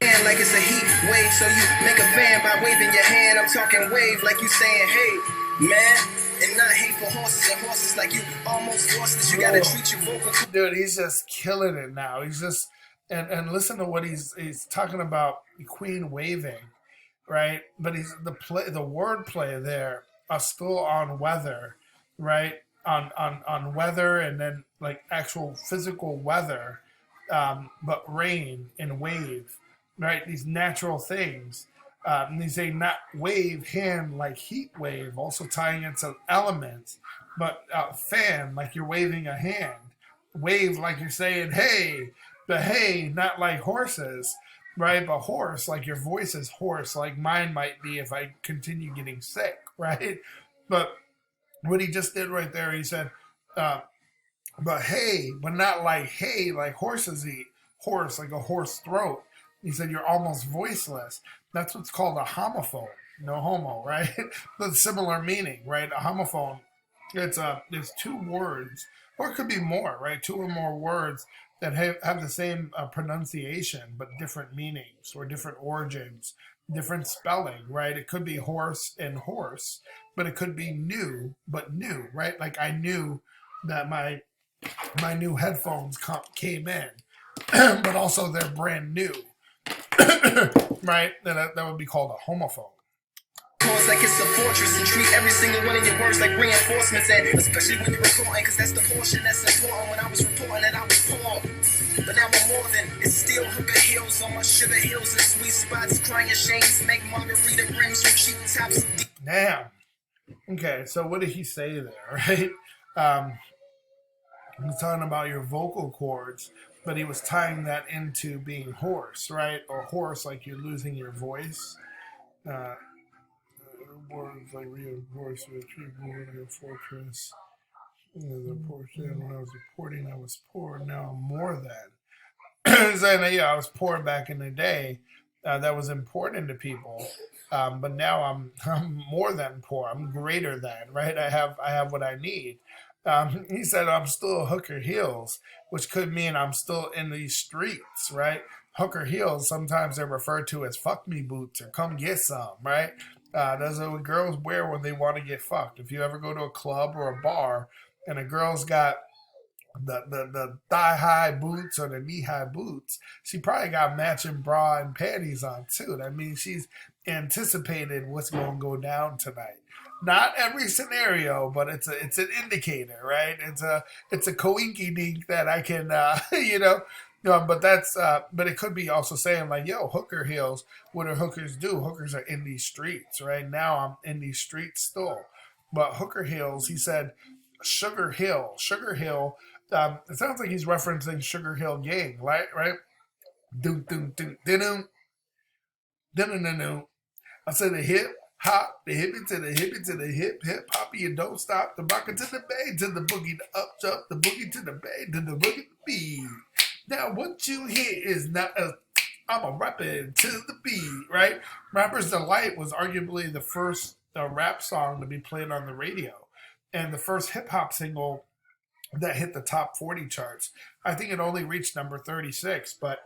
Like it's a heat wave, so you make a fan by waving your hand. I'm talking wave like you saying, hey, man. And not hate for horses and horses like you almost horses. You gotta treat your vocal. Dude, he's just killing it now. He's just, and listen to what he's talking about, queen waving, right? But he's the wordplay there are still on weather, right? On weather, and then like actual physical weather, but rain and wave, right? These natural things. And they say not wave hand like heat wave, also tying into elements, but fan like you're waving a hand, wave like you're saying hey, but hey, not like horses, right? But horse like your voice is hoarse, like mine might be if I continue getting sick, right? But what he just did right there, he said, but hey, but not like hey, like horses eat, horse like a horse throat. He said you're almost voiceless. That's what's called a homophone. No homo, right? But similar meaning, right? A homophone, there's two words, or it could be more, right? Two or more words that have the same pronunciation, but different meanings or different origins, different spelling, right? It could be horse and horse, but it could be new, but new, right? Like I knew that my new headphones came in, but also they're brand new. Right? That would be called a homophone. Pause like it's a fortress and treat every single one of your words like reinforcements, and especially when you're recording, because that's the portion that's important. When I was reporting that I was poor, but now I'm more than it's still hooker hills on my sugar hills and sweet spots, crying shames make margarita rims from cheap tops. Now, okay, so what did he say there, right? He's talking about your vocal cords, but he was tying that into being hoarse, right? Or hoarse, like you're losing your voice. Words like reinforce, retrieve, like a fortress. The portion when I was reporting, I was poor. Now I'm more than. Saying that, I was poor back in the day. That was important to people, but now I'm more than poor. I'm greater than, right? I have what I need. He said I'm still hooker heels, which could mean I'm still in these streets, right? Hooker heels, sometimes they're referred to as fuck me boots or come get some, right? Those are what girls wear when they want to get fucked. If you ever go to a club or a bar and a girl's got the thigh-high boots or the knee-high boots, she probably got matching bra and panties on too. That means she's anticipated what's going to go down tonight. Not every scenario, but it's an indicator, right? It's a coinky dink that I can, but that's, but it could be also saying like, yo, hooker heels, what do hookers do? Hookers are in these streets, right? Now I'm in these streets still. But hooker heels, he said, Sugar Hill. It sounds like he's referencing Sugar Hill Gang, right? Doom, doom, doom, doom, doom, doom. I said the hip hop, the hippie to the hippie to the hip hop, you don't stop. The rocker to the bay, to the boogie, the up jump, the boogie to the bay, to the boogie beat. Now what you hear is not I'm a rapping to the beat, right? Rapper's Delight was arguably the first rap song to be played on the radio, and the first hip hop single that hit the top 40 charts. I think it only reached number 36. But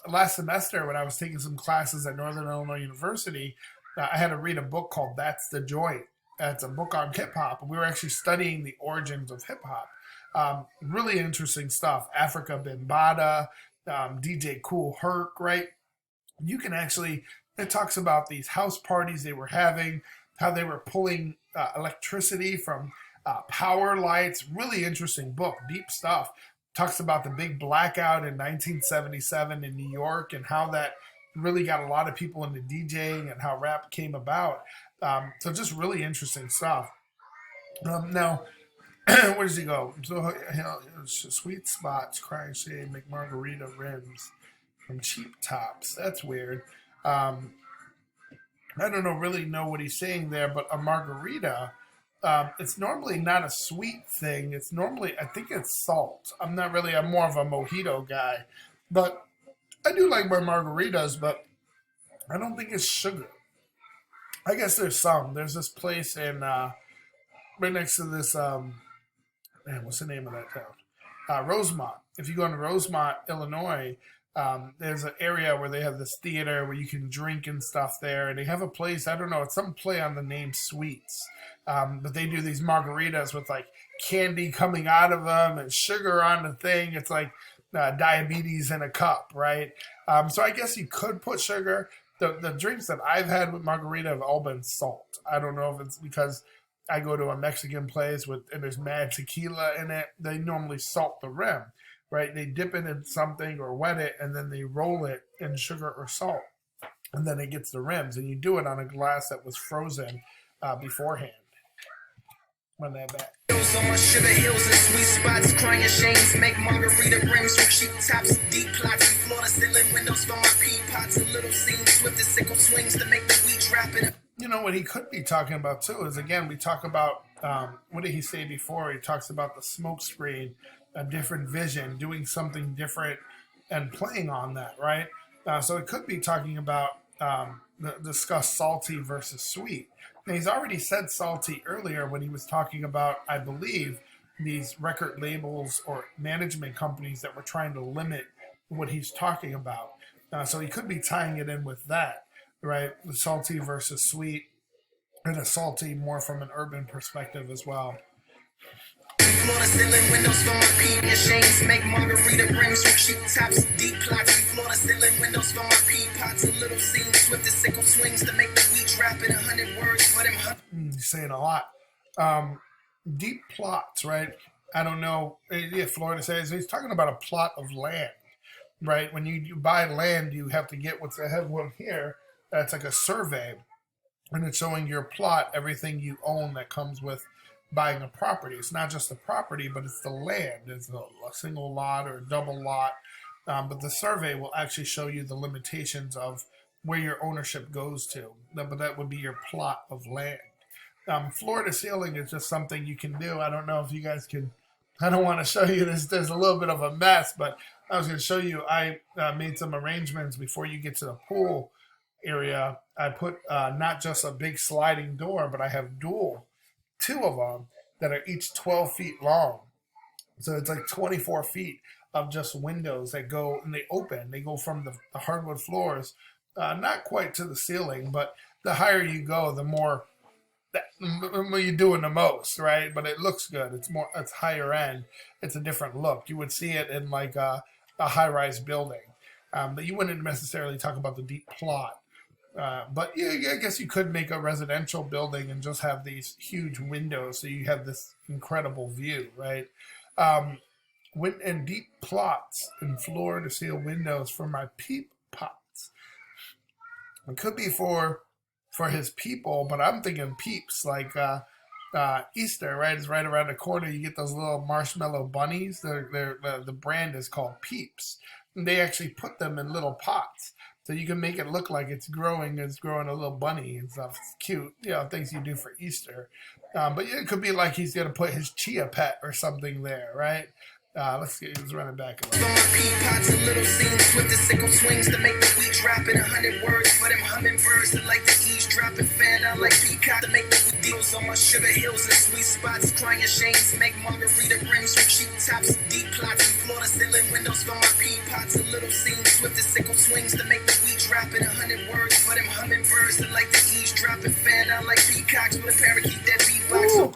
last semester, when I was taking some classes at Northern Illinois University, I had to read a book called That's the Joint. It's a book on hip hop. We were actually studying the origins of hip hop. Really interesting stuff. Africa Bambaataa, DJ Kool Herc, right? You can actually, it talks about these house parties they were having, how they were pulling electricity from power lights. Really interesting book, deep stuff. Talks about the big blackout in 1977 in New York and how that really got a lot of people into DJing and how rap came about. So just really interesting stuff. Now, where does he go? So, sweet spots, crying shade, make margarita rims from cheap tops. That's weird. I don't really know what he's saying there, but a margarita, it's normally not a sweet thing. It's normally, I think it's salt. I'm more of a mojito guy, but I do like my margaritas, but I don't think it's sugar. I guess there's some. There's this place in, right next to this, what's the name of that town? Rosemont. If you go into Rosemont, Illinois, there's an area where they have this theater where you can drink and stuff there. And they have a place, I don't know, it's some play on the name Sweets. But they do these margaritas with like candy coming out of them and sugar on the thing. It's like diabetes in a cup, right? So I guess you could put sugar. The drinks that I've had with margarita have all been salt. I don't know if it's because I go to a Mexican place and there's mad tequila in it. They normally salt the rim, right? They dip it in something or wet it, and then they roll it in sugar or salt, and then it gets the rims. And you do it on a glass that was frozen beforehand. Run that back. So much sugar hills and sweet spots, crying shames, make margarita rims from cheap tops, deep plots, and floor to ceiling windows for my pea pots, and little scenes, swift as sickle swings to make the wheat drop it. You know, what he could be talking about, too, is, again, we talk about, what did he say before? He talks about the smoke screen, a different vision, doing something different and playing on that, right? So it could be talking about, discuss salty versus sweet. Now, he's already said salty earlier when he was talking about, I believe, these record labels or management companies that were trying to limit what he's talking about. So he could be tying it in with that. Right, the salty versus sweet, and a salty more from an urban perspective as well. Floor to ceiling windows for my pea shames, make margarita rims from cheap tops, deep plots. Floor to ceiling windows for my pea pots, and little scenes, swift as sickle swings to make the wheat drop in 100 words for them. He's saying a lot. Deep plots, right? I don't know. Yeah, Florida says he's talking about a plot of land, right? When you buy land, you have to get what's I have one here. It's like a survey, and it's showing your plot, everything you own that comes with buying a property. It's not just the property, but it's the land. It's a single lot or a double lot. But the survey will actually show you the limitations of where your ownership goes to. But that would be your plot of land. Floor to ceiling is just something you can do. I don't know if you guys can. I don't want to show you this. There's a little bit of a mess, but I was going to show you. I made some arrangements before you get to the pool area. I put not just a big sliding door, but I have two of them that are each 12 feet long. So it's like 24 feet of just windows that go and they open. They go from the hardwood floors, not quite to the ceiling, but the higher you go, the more you're doing the most, right? But it looks good. It's higher end. It's a different look. You would see it in like a high-rise building. But you wouldn't necessarily talk about the deep plot. But yeah, I guess you could make a residential building and just have these huge windows, so you have this incredible view, right? And deep plots and floor to seal windows for my peep pots. It could be for his people, but I'm thinking peeps like Easter, right? It's right around the corner. You get those little marshmallow bunnies. The brand is called Peeps. And they actually put them in little pots. So you can make it look like it's growing a little bunny and stuff. It's cute, things you do for Easter. But it could be like he's going to put his chia pet or something there, right? Let's run it back a little. Pea pots and little scenes with the sickle swings to make the wheat drop in 100 words for them hummingbirds that like the eavesdropping fan. I like peacock to make the deep pills on my sugar hills and sweet spots. Crying shames make margarita rims from cheap tops. Deep plots and floor to ceiling windows for my pea pots. A little scene, swift as sickle swings to make the weed drop in 100 words. For them hummingbirds that like to eavesdrop and fan out like peacocks with a parakeet that beatbox. Ooh.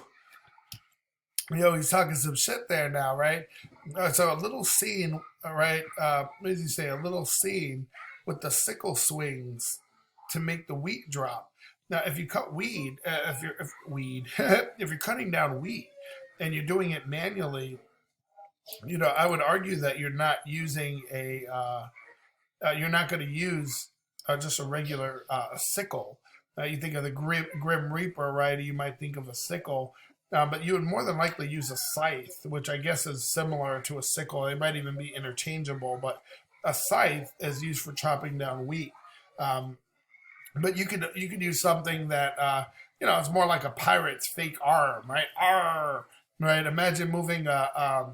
Yo, he's talking some shit there now, right? So a little scene, right? What does he say? A little scene with the sickle swings to make the wheat drop. Now, if you cut weed, if you're cutting down wheat and you're doing it manually, I would argue that you're not using you're not going to use just a regular sickle. You think of the Grim Reaper, right? You might think of a sickle. But you would more than likely use a scythe, which I guess is similar to a sickle. They might even be interchangeable, but a scythe is used for chopping down wheat. But you could use something that it's more like a pirate's fake arm, right? Arr, right? Imagine moving a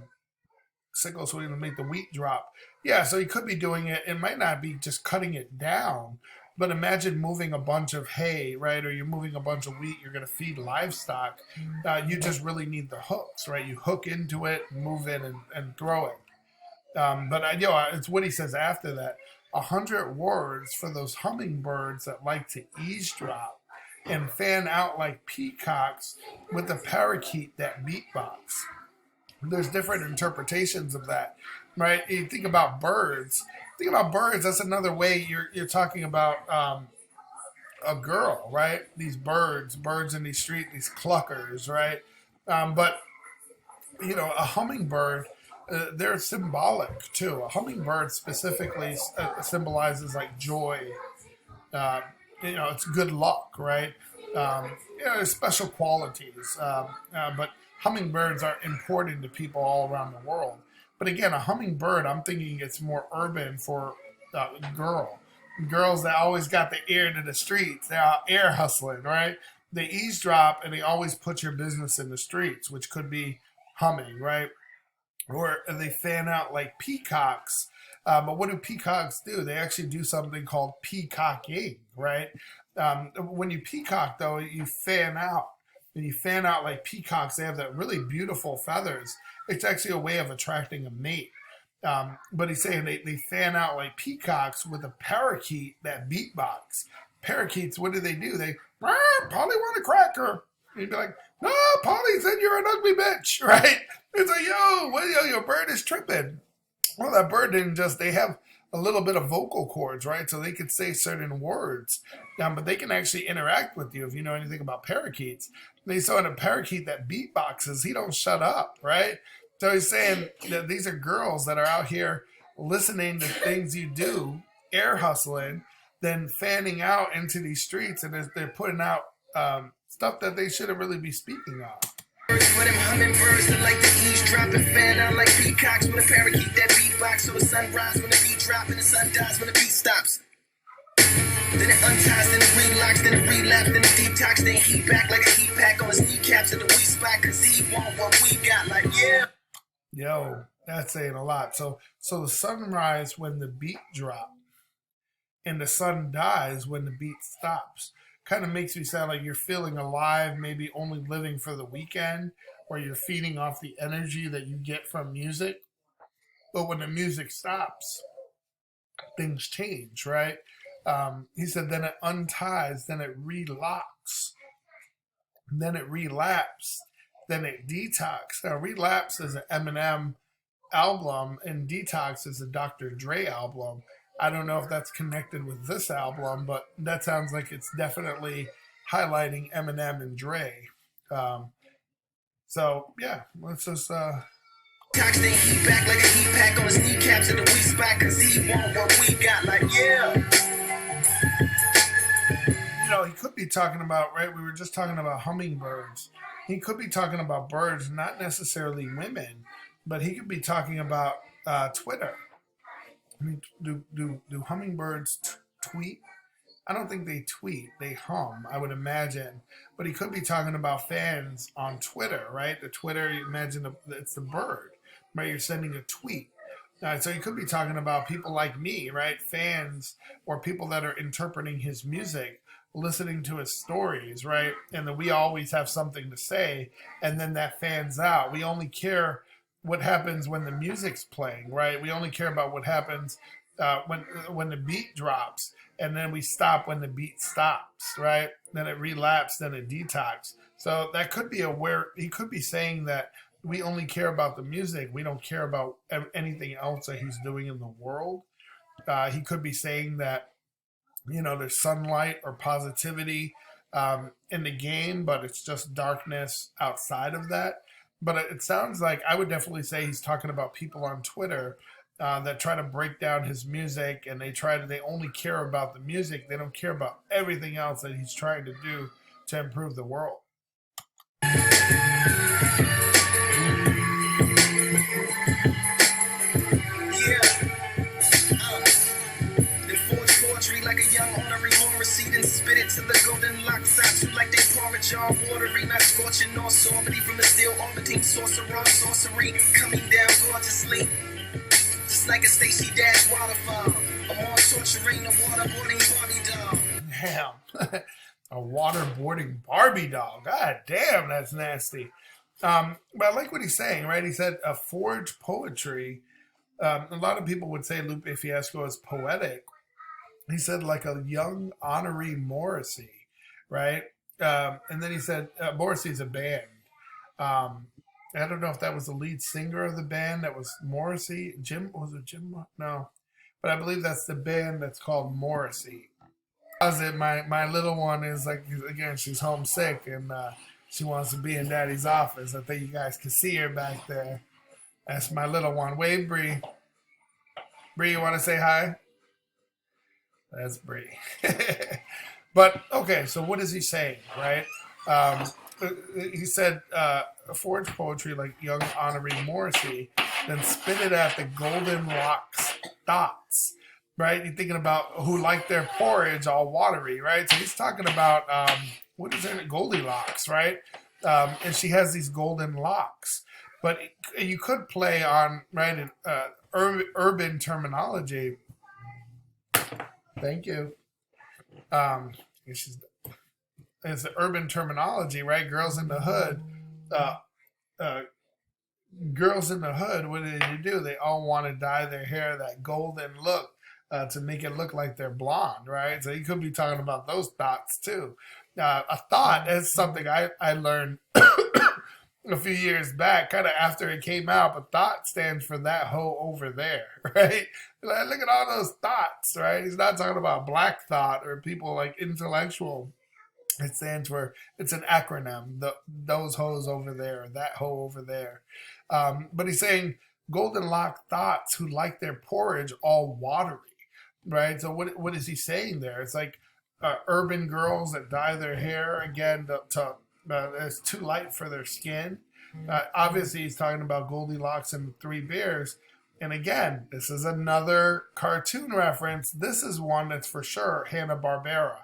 sickle swing to make the wheat drop. Yeah, so you could be doing it. It might not be just cutting it down, but imagine moving a bunch of hay, right? Or you're moving a bunch of wheat. You're going to feed livestock. You just really need the hooks, right? You hook into it, move it, and throw it. But it's what he says after that. 100 words for those hummingbirds that like to eavesdrop and fan out like peacocks with a parakeet that beatbox. There's different interpretations of that, right? You think about birds. That's another way you're talking about a girl, right? These birds in these streets, these cluckers, right? But a hummingbird, they're symbolic too. A hummingbird specifically symbolizes like joy. It's good luck, right? There's special qualities, but hummingbirds are important to people all around the world. But again, a hummingbird, I'm thinking it's more urban for girls that always got the ear to the streets. They're out air hustling, right? They eavesdrop and they always put your business in the streets, which could be humming, right? Or they fan out like peacocks. But what do peacocks do? They actually do something called peacocking, right? When you peacock, though, you fan out. When you fan out like peacocks, they have that really beautiful feathers. It's actually a way of attracting a mate. But he's saying they fan out like peacocks with a parakeet that beatbox. Parakeets, what do? They, Polly want a cracker. And you'd be like, no, Polly said you're an ugly bitch, right? It's like, your bird is tripping. Well, that bird they have a little bit of vocal cords, right? So they could say certain words, but they can actually interact with you if you know anything about parakeets. They saw a parakeet that beatboxes. He don't shut up, right? So he's saying that these are girls that are out here listening to things you do, air hustling, then fanning out into these streets, and they're putting out stuff that they shouldn't really be speaking of. For them hummingbirds that like to eavesdrop and fan out like peacocks with a parakeet that beatbox. So the sun rises when the beat drop and the sun dies when the beat stops. Then it unties, then it relocks, then it relapse, then it detox, then heat back like a heat pack on his kneecaps at the weak spot, cause he want what we got, like, yeah. Yo, that's saying a lot. So the sun rises when the beat drop, and the sun dies when the beat stops. Kind of makes me sound like you're feeling alive, maybe only living for the weekend, or you're feeding off the energy that you get from music. But when the music stops, things change, right? He said, then it unties, then it relocks, then it relapses, then it detox. Now, Relapse is an Eminem album, and Detox is a Dr. Dre album. I don't know if that's connected with this album, but that sounds like it's definitely highlighting Eminem and Dre. So, yeah, let's just... Tox, then heat back like a heat pack on his kneecaps at the weak spot, cause he want what we got, like, yeah. He could be talking about, right? We were just talking about hummingbirds. He could be talking about birds, not necessarily women, but he could be talking about Twitter. I mean, do hummingbirds tweet? I don't think they tweet. They hum, I would imagine. But he could be talking about fans on Twitter, right? The Twitter, you imagine it's the bird, right? You're sending a tweet. So he could be talking about people like me, right? Fans or people that are interpreting his music, listening to his stories, right? And that we always have something to say, and then that fans out. We only care what happens when the music's playing, right? We only care about what happens when the beat drops, and then we stop when the beat stops, right? Then it relapses, then it detox. So that could be he could be saying that we only care about the music. We don't care about anything else that he's doing in the world. He could be saying that, there's sunlight or positivity in the game, but it's just darkness outside of that. But it sounds like I would definitely say he's talking about people on Twitter that try to break down his music, and they only care about the music. They don't care about everything else that he's trying to do to improve the world. Like a young honorary Morrissey, then spit it to the golden locks out you like they porridge all watery, not scorching nor sorbity from the still orbiting sorcerer sorcery, coming down gorgeously, just like a Stacy Dash waterfall, a more torturing, a waterboarding Barbie doll. Damn, a waterboarding Barbie doll. God damn, that's nasty. But I like what he's saying, right? He said forged poetry. A lot of people would say Lupe Fiasco is poetic. He said like a young honorary Morrissey, right? And then he said Morrissey's a band. I don't know if that was the lead singer of the band that was Morrissey. Was it Jim? No. But I believe that's the band that's called Morrissey. My little one is like, again, she's homesick and she wants to be in Daddy's office. I think you guys can see her back there. That's my little one. Wave, Bree. Bree, you want to say hi? That's Bree. But, okay, so what is he saying, right? He said forged poetry like young honorary Morrissey, then spit it at the golden locks dots, right? You're thinking about who like their porridge all watery, right? So he's talking about, what is it, Goldilocks, right? And she has these golden locks. But you could play on, right, urban terminology. Thank you. It's the urban terminology, right? Girls in the hood. Girls in the hood, what do? They all want to dye their hair that golden look to make it look like they're blonde, right? So you could be talking about those thoughts too. A thought is something I learned a few years back, kind of after it came out, but thought stands for that hoe over there, right? Like, look at all those thoughts, right? He's not talking about black thought or people like intellectual. It stands for, it's an acronym, those hoes over there, that hoe over there. But he's saying golden lock thoughts who like their porridge all watery, right? So what is he saying there? It's like urban girls that dye their hair, again, it's too light for their skin. Obviously, he's talking about Goldilocks and the Three Bears. And again, this is another cartoon reference. This is one that's for sure Hanna-Barbera.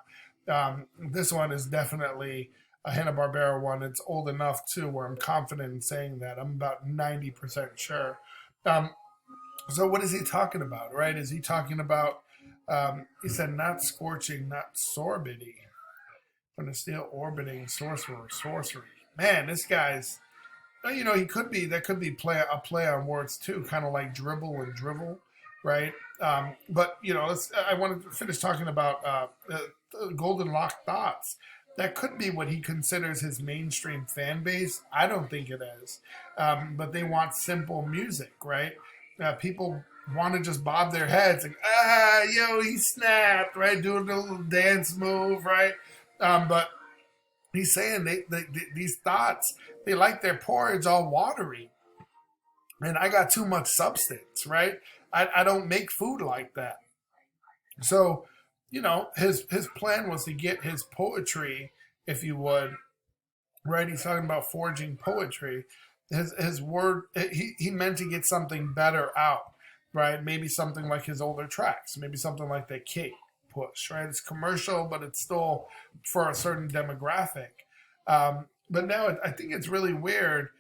This one is definitely a Hanna-Barbera one. It's old enough, too, where I'm confident in saying that. I'm about 90% sure. So what is he talking about, right? Is he talking about, he said, not scorching, not sorbity. From the steel orbiting sorcery. Man, this guy's, he could be, that could be a play on words too, kind of like dribble and drivel, right? But, I wanted to finish talking about Golden Lock Thoughts. That could be what he considers his mainstream fan base. I don't think it is. But they want simple music, right? People want to just bob their heads like, he snapped, right? Doing a little dance move, right? But he's saying these thoughts, they like their porridge all watery. And I got too much substance, right? I don't make food like that. So, his plan was to get his poetry, if you would, right? He's talking about forging poetry. His word, he meant to get something better out, right? Maybe something like his older tracks, maybe something like that Cake push, right? It's commercial, but it's still for a certain demographic. But now I think it's really weird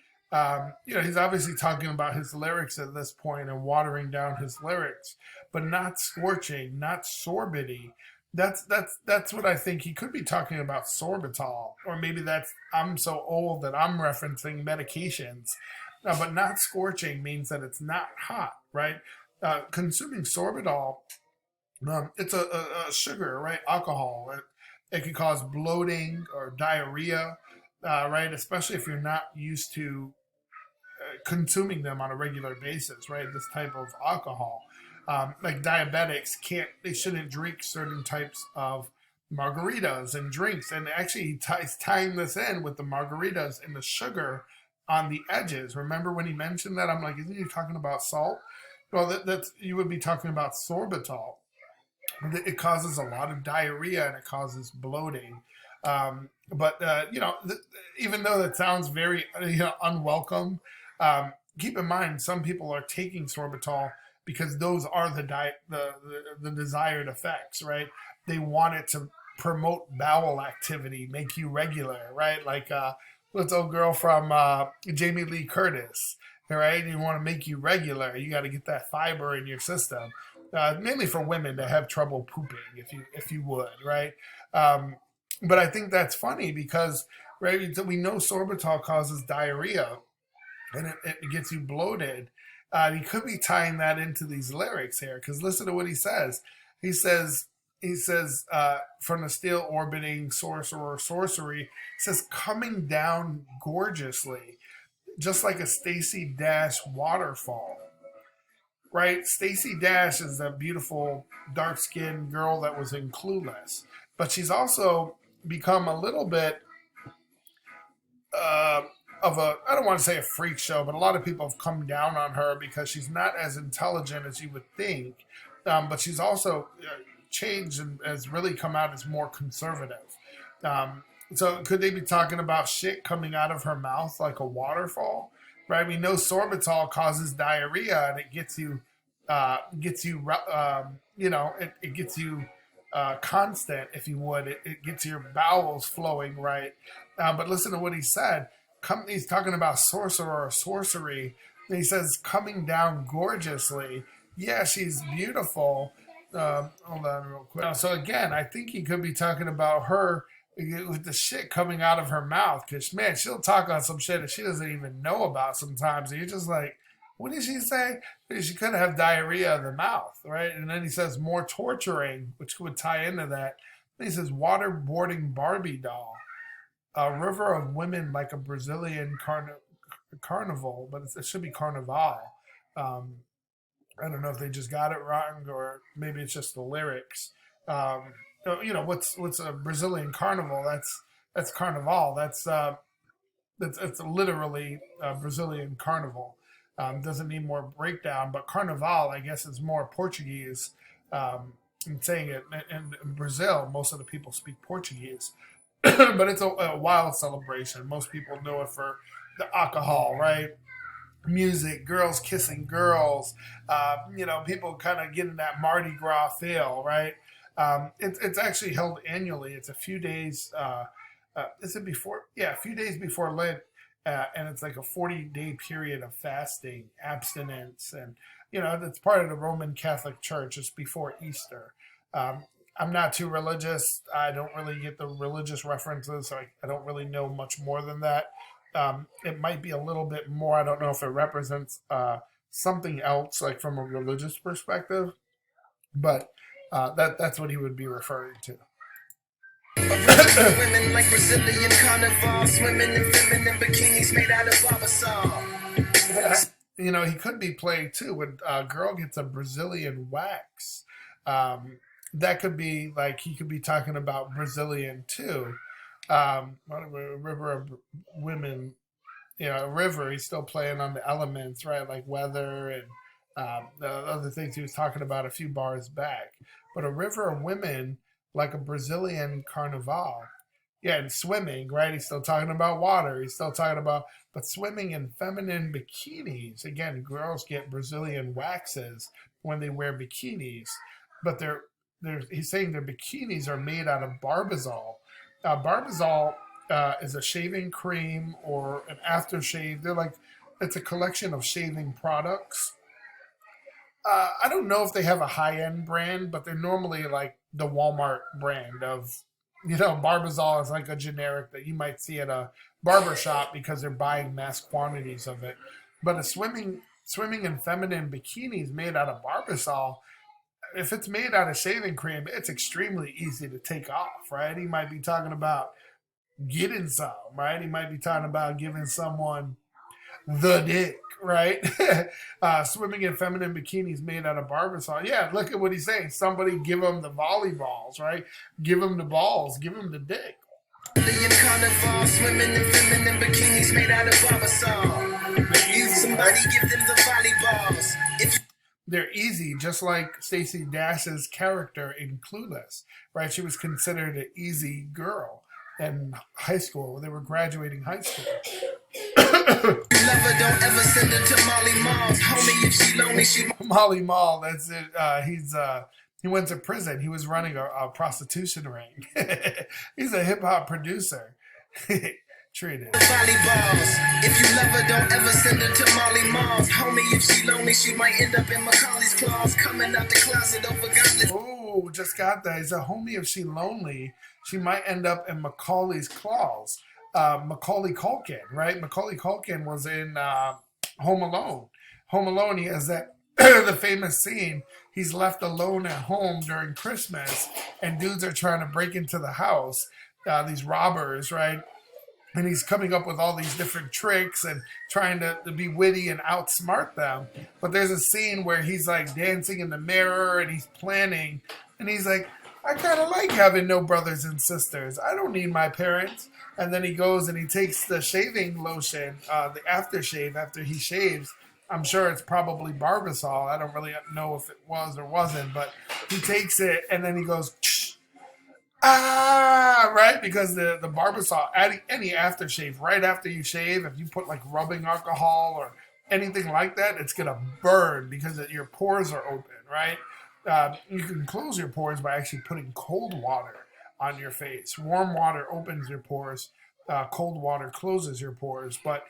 He's obviously talking about his lyrics at this point and watering down his lyrics, but not scorching, not sorbity. That's what I think he could be talking about, sorbitol, or maybe that's I'm so old that I'm referencing medications. But not scorching means that it's not hot, right? Consuming sorbitol, it's a sugar, right? Alcohol. It can cause bloating or diarrhea, right? Especially if you're not used to consuming them on a regular basis, right? This type of alcohol. Like diabetics they shouldn't drink certain types of margaritas and drinks. And actually, he's tying this in with the margaritas and the sugar on the edges. Remember when he mentioned that? I'm like, isn't he talking about salt? Well, that's you would be talking about sorbitol. It causes a lot of diarrhea and it causes bloating. But even though that sounds very unwelcome, keep in mind some people are taking sorbitol because those are the desired effects, right? They want it to promote bowel activity, make you regular, right? Like this old girl from Jamie Lee Curtis, right? You want to make you regular, you got to get that fiber in your system. Mainly for women that have trouble pooping, if you would, right? But I think that's funny because, right, we know sorbitol causes diarrhea and it gets you bloated. He could be tying that into these lyrics here because listen to what he says. He says, from the still orbiting sorcerer sorcery, he says, coming down gorgeously, just like a Stacey Dash waterfall. Right? Stacey Dash is that beautiful dark-skinned girl that was in Clueless. But she's also become a little bit I don't want to say a freak show, but a lot of people have come down on her because she's not as intelligent as you would think. But she's also changed and has really come out as more conservative. So could they be talking about shit coming out of her mouth like a waterfall? Right? We know sorbitol causes diarrhea and it gets you constant, if you would. It gets your bowels flowing, right? But listen to what he said. He's talking about sorcerer or sorcery. And he says, coming down gorgeously. Yeah, she's beautiful. Hold on real quick. So again, I think he could be talking about her with the shit coming out of her mouth. Because, man, she'll talk on some shit that she doesn't even know about sometimes. And you're just like, what did she say? She could have diarrhea in the mouth, right? And then he says more torturing, which would tie into that. Then he says waterboarding Barbie doll. A river of women like a Brazilian carnival, but it should be carnival. I don't know if they just got it wrong or maybe it's just the lyrics. What's a Brazilian carnival? That's carnival. That's literally a Brazilian carnival. Doesn't need more breakdown, but carnival, I guess, is more Portuguese. I'm saying it in Brazil, most of the people speak Portuguese, but it's a wild celebration. Most people know it for the alcohol, right? Music, girls kissing girls, people kind of getting that Mardi Gras feel, right? It's actually held annually. It's a few days. Is it before? Yeah, a few days before Lent, and it's like a 40-day period of fasting, abstinence, and it's part of the Roman Catholic Church. It's before Easter. I'm not too religious. I don't really get the religious references, so I don't really know much more than that. It might be a little bit more. I don't know if it represents something else, like from a religious perspective, but that's what he would be referring to. Women like Brazilian carnival, swimming in feminine bikinis made out of barbasol. He could be playing too when a girl gets a Brazilian wax. That could be like he could be talking about Brazilian too. A river of women, a river. He's still playing on the elements, right? Like weather and the other things he was talking about a few bars back. But a river of women like a Brazilian carnival. Yeah, and swimming, right? He's still talking about water. He's still talking about, but swimming in feminine bikinis. Again, girls get Brazilian waxes when they wear bikinis, but he's saying their bikinis are made out of barbasol. Barbasol is a shaving cream or an aftershave. They're like, it's a collection of shaving products. I don't know if they have a high end brand, but they're normally like the Walmart brand of, Barbazol is like a generic that you might see at a barber shop because they're buying mass quantities of it. But a swimming and feminine bikinis made out of Barbasol, if it's made out of shaving cream, it's extremely easy to take off, right? He might be talking about getting some, right? He might be talking about giving someone the dick, right? Swimming in feminine bikinis made out of Barbasol. Yeah, look at what he's saying. Somebody give him the volleyballs, right? Give him the balls, give him the dick. Carnival, swimming in feminine bikinis made out of Barbasol. Somebody give them the volleyballs. They're easy, just like Stacey Dash's character in Clueless, right? She was considered an easy girl in high school. They were graduating high school. Never, don't ever send her to Molly Mall's. Homie, if she lonely, she... Molly Mall, that's it. He went to prison. He was running a prostitution ring. He's a hip hop producer. Treated. Volleyballs. If you love her, don't ever send her to Molly Mall's. Homie, if she lonely, she might end up in Macaulay's claws, coming out the closet over godless. Oh, just got that. He's a homie. If she lonely, she might end up in Macaulay's claws. Macaulay Culkin, right? Macaulay Culkin was in Home Alone. Home Alone, he has that the famous scene. He's left alone at home during Christmas, and dudes are trying to break into the house. These robbers, right? And he's coming up with all these different tricks and trying to be witty and outsmart them. But there's a scene where he's like dancing in the mirror and he's planning, and he's like, I kind of like having no brothers and sisters. I don't need my parents. And then he goes and he takes the shaving lotion, the aftershave after he shaves. I'm sure it's probably Barbasol. I don't really know if it was or wasn't, but he takes it and then he goes, right? Because the Barbasol, any aftershave, right after you shave, if you put like rubbing alcohol or anything like that, it's going to burn because your pores are open, right? You can close your pores by actually putting cold water on your face. Warm water opens your pores. Cold water closes your pores. But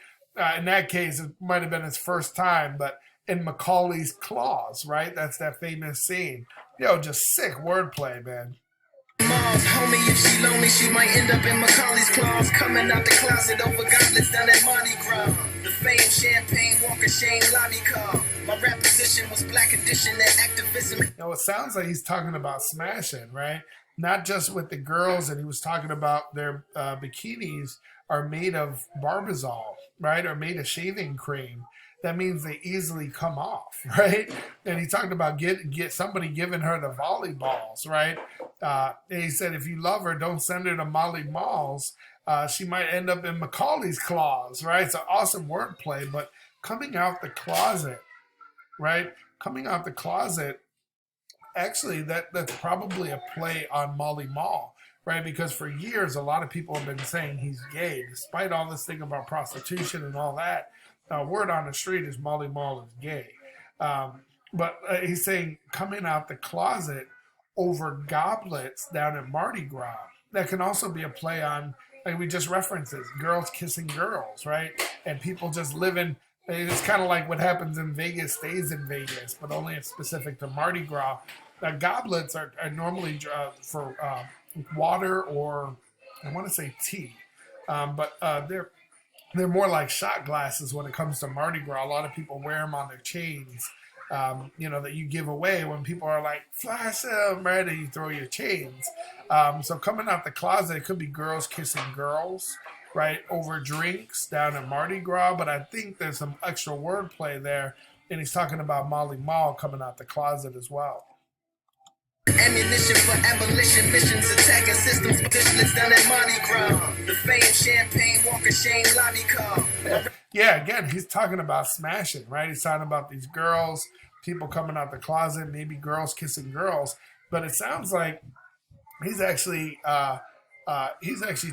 in that case, it might have been his first time, but in Macaulay's claws, right? That's that famous scene. Just sick wordplay, man. Mars, homie, if she lonely, she might end up in Macaulay's claws, coming out the closet over goblets down at Mardi Gras. The famed champagne, walk of shame, lobby car. My rap position was black edition and activism. It sounds like he's talking about smashing, right? Not just with the girls, and he was talking about their bikinis are made of Barbasol, right? Or made of shaving cream. That means they easily come off, right? And he talked about get somebody giving her the volleyballs, right? And he said, if you love her, don't send her to Molly Malls. She might end up in Macaulay's claws, right? It's an awesome wordplay, but coming out the closet, right? Coming out the closet, actually, that's probably a play on Molly Mall, right? Because for years, a lot of people have been saying he's gay, despite all this thing about prostitution and all that. Word on the street is Molly Mall is gay. But he's saying coming out the closet over goblets down at Mardi Gras. That can also be a play on, like we just referenced this, girls kissing girls, right? And people just living, it's kind of like what happens in Vegas stays in Vegas, but only it's specific to Mardi Gras. Goblets are normally for water or I want to say tea. But they're more like shot glasses when it comes to Mardi Gras. A lot of people wear them on their chains, that you give away when people are like, flash them, right? And you throw your chains. So coming out the closet, it could be girls kissing girls, right? Over drinks down at Mardi Gras. But I think there's some extra wordplay there. And he's talking about Molly Mall coming out the closet as well. Ammunition for abolition missions, attacking systems, business down at Mardi Gras. The famed champagne, walk of shame, lobby car. Yeah, again, he's talking about smashing, right? He's talking about these girls, people coming out the closet, maybe girls kissing girls. But it sounds like he's actually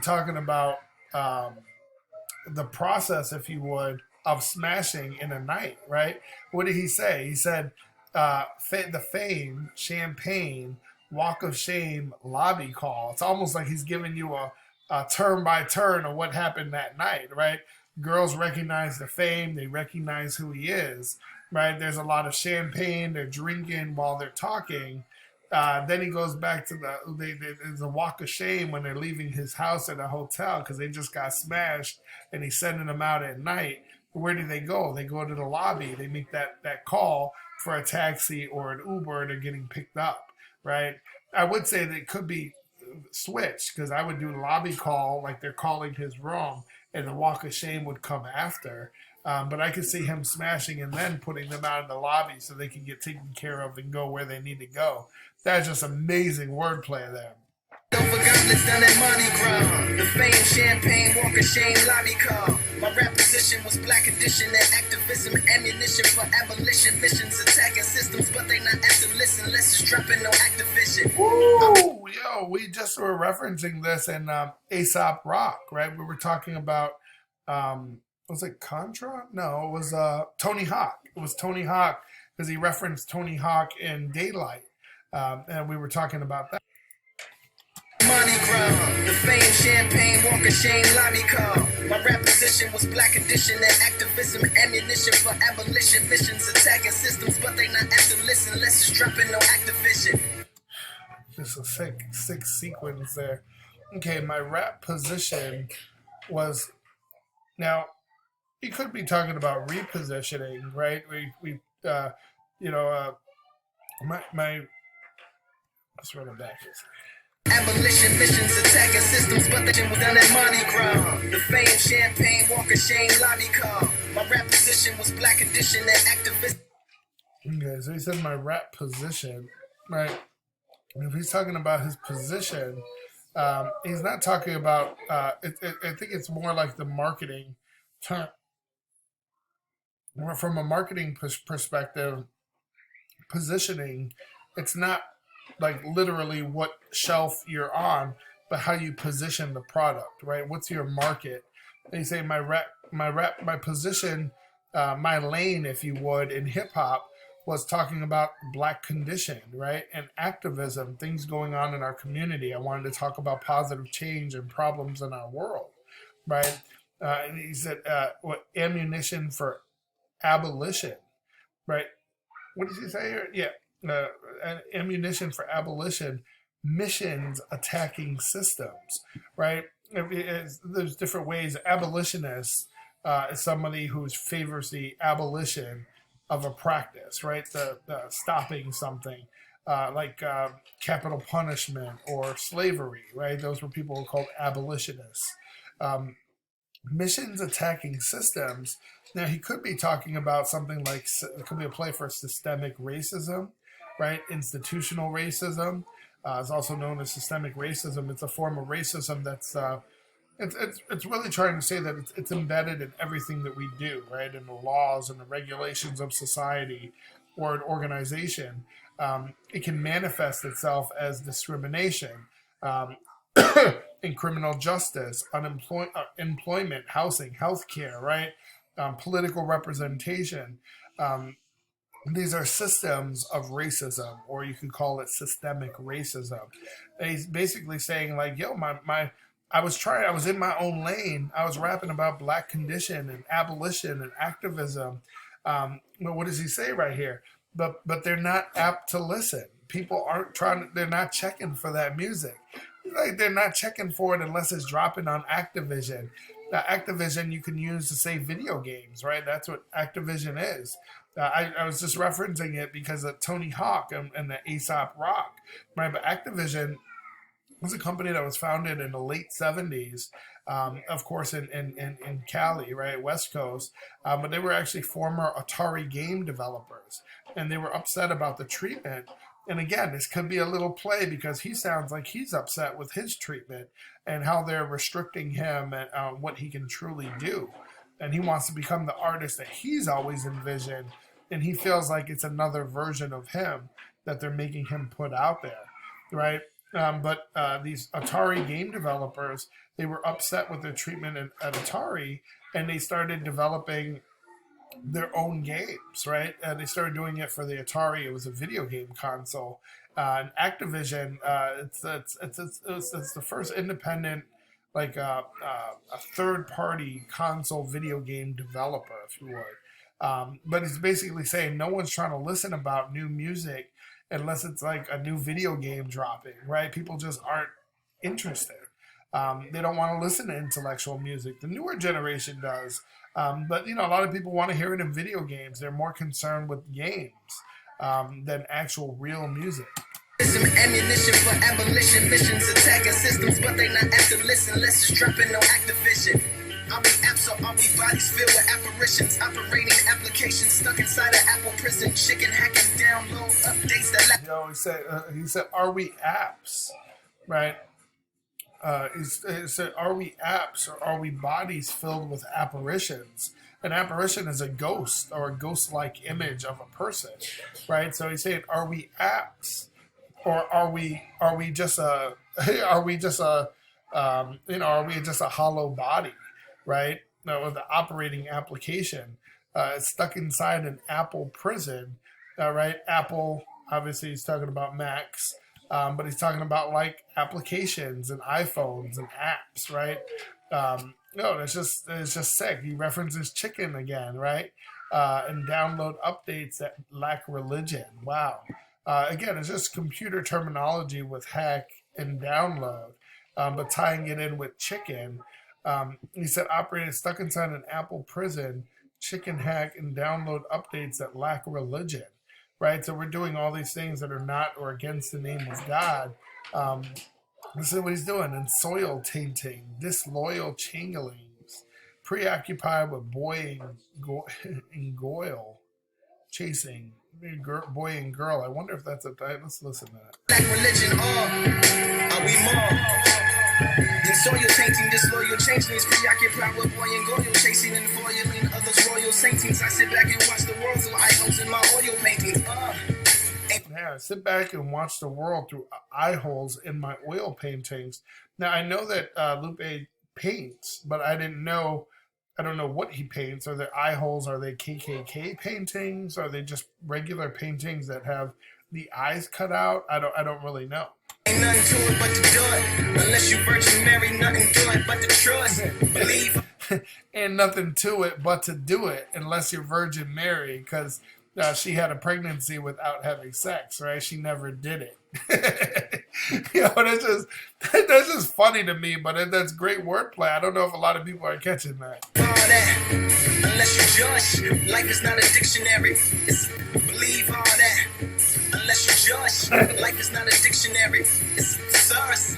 talking about the process, if you would, of smashing in a night, right? What did he say? He said, the fame, champagne, walk of shame, lobby call. It's almost like he's giving you a turn by turn of what happened that night, right? Girls recognize the fame, they recognize who he is, right? There's a lot of champagne, they're drinking while they're talking. Then he goes back to there's a walk of shame when they're leaving his house at a hotel because they just got smashed and he's sending them out at night. Where do they go? They go to the lobby. They make that call for a taxi or an Uber and they're getting picked up, right? I would say that it could be switched because I would do lobby call like they're calling his room and the walk of shame would come after. But I could see him smashing and then putting them out in the lobby so they can get taken care of and go where they need to go. That's just amazing wordplay there. Over goblets done at Mardi Gras. The fame, champagne, walk of shame, lobby car. My rap position was black edition and activism, ammunition for abolition, missions attacking systems, but they not after listen. Let's just drop in no Activision. Woo! Yo, we just were referencing this in Aesop Rock, right? We were talking about, was it Contra? No, it was Tony Hawk. It was Tony Hawk because he referenced Tony Hawk in Daylight. And we were talking about that. Mardi Gras, the fame, champagne, walk of shame, lobby car. My rap position was black edition and activism, ammunition for abolition, missions attacking systems, but they not after listen. Let's just drop in no Activision. Just a sick sequence there. Okay, my rap position was now. You could be talking about repositioning, right? My let's run it back. Abolition missions attacking systems, but that was done at Mardi Gras. The fame, champagne, walk of shame, lobby car. My rap position was black edition and activist. Okay, so he said my rap position, right? If he's talking about his position, he's not talking about. I think it's more like the marketing term. More from a marketing perspective, positioning. It's not like literally what shelf you're on, but how you position the product, right? What's your market? They say my position, my lane, if you would, in hip hop was talking about black condition, right? And activism, things going on in our community. I wanted to talk about positive change and problems in our world, right? And he said, what ammunition for abolition, right? What did he say here? Yeah. Ammunition for abolition, missions attacking systems, right? There's different ways. Abolitionist is somebody who favors the abolition of a practice, right? The stopping something, like capital punishment or slavery, right? Those were people who were called abolitionists. Missions attacking systems. Now, he could be talking about something like, it could be a play for systemic racism, right? Institutional racism. It's also known as systemic racism. It's a form of racism that's, it's really trying to say that it's embedded in everything that we do, right? In the laws and the regulations of society or an organization. It can manifest itself as discrimination. In criminal justice, employment, housing, healthcare, right? Political representation. These are systems of racism, or you could call it systemic racism. And he's basically saying, like, yo, I was in my own lane. I was rapping about black condition and abolition and activism. But what does he say right here? But they're not apt to listen. People they're not checking for that music. Like, they're not checking for it unless it's dropping on Activision. Activision you can use to say video games, right? That's what Activision is. I was just referencing it because of Tony Hawk and the Aesop Rock, right? But Activision was a company that was founded in the late 70s, of course, in Cali, right, West Coast. But they were actually former Atari game developers, and they were upset about the treatment. And again, this could be a little play because he sounds like he's upset with his treatment and how they're restricting him and what he can truly do. And he wants to become the artist that he's always envisioned. And he feels like it's another version of him that they're making him put out there, right? But these Atari game developers, they were upset with their treatment at Atari, and they started developing their own games, right? They started doing it for the Atari. It was a video game console. And Activision, it's the first independent like a third party console video game developer, if you would. But he's basically saying no one's trying to listen about new music unless it's like a new video game dropping, right? People just aren't interested. They don't want to listen to intellectual music. The newer generation does. But, a lot of people want to hear it in video games. They're more concerned with games than actual real music. Some ammunition for abolition missions, attacking systems, but they not after listen. Let's just drop in no Activism. Are we apps or are we bodies filled with apparitions? Operating applications stuck inside an Apple prison. Chicken hacking download updates that. He said, are we apps, right? He said, are we apps or are we bodies filled with apparitions? An apparition is a ghost or a ghost-like image of a person, right? So he's saying, are we apps? Or are we just a are we just a hollow body, right? No, with the operating application stuck inside an Apple prison, right? Apple, obviously, he's talking about Macs, but he's talking about like applications and iPhones and apps, right? It's just sick. He references chicken again, right? And download updates that lack religion. Wow. Again, it's just computer terminology with hack and download, but tying it in with chicken. He said operated stuck inside an Apple prison, chicken hack, and download updates that lack religion, right? So we're doing all these things that are not or against the name of God. This is what he's doing. And soil tainting, disloyal changelings, preoccupied with boy and goyle, chasing boy and girl. I wonder if that's a title. Let's listen to that. Black religion, are we more? In soil tainting, disloyal changelings, preoccupied with boy and goyle, chasing and foiling others royal saintings. I sit back and watch the world through eye holes in my oil paintings. Yeah, sit back and watch the world through eye holes in my oil paintings. Now I know that Lupe paints, but I don't know what he paints. Are there eye holes? Are they KKK paintings? Are they just regular paintings that have the eyes cut out? I don't really know. Ain't nothing to it but to do it. Unless you Virgin Mary, nothing to it but to trust. Believe. And nothing to it but to do it unless you're Virgin Mary, because she had a pregnancy without having sex, right? She never did it. That's just funny to me, but that's great wordplay. I don't know if a lot of people are catching that. Unless you judge, life is not a dictionary. It's believe all that. Unless you judge, life is not a dictionary. It's thesaurus.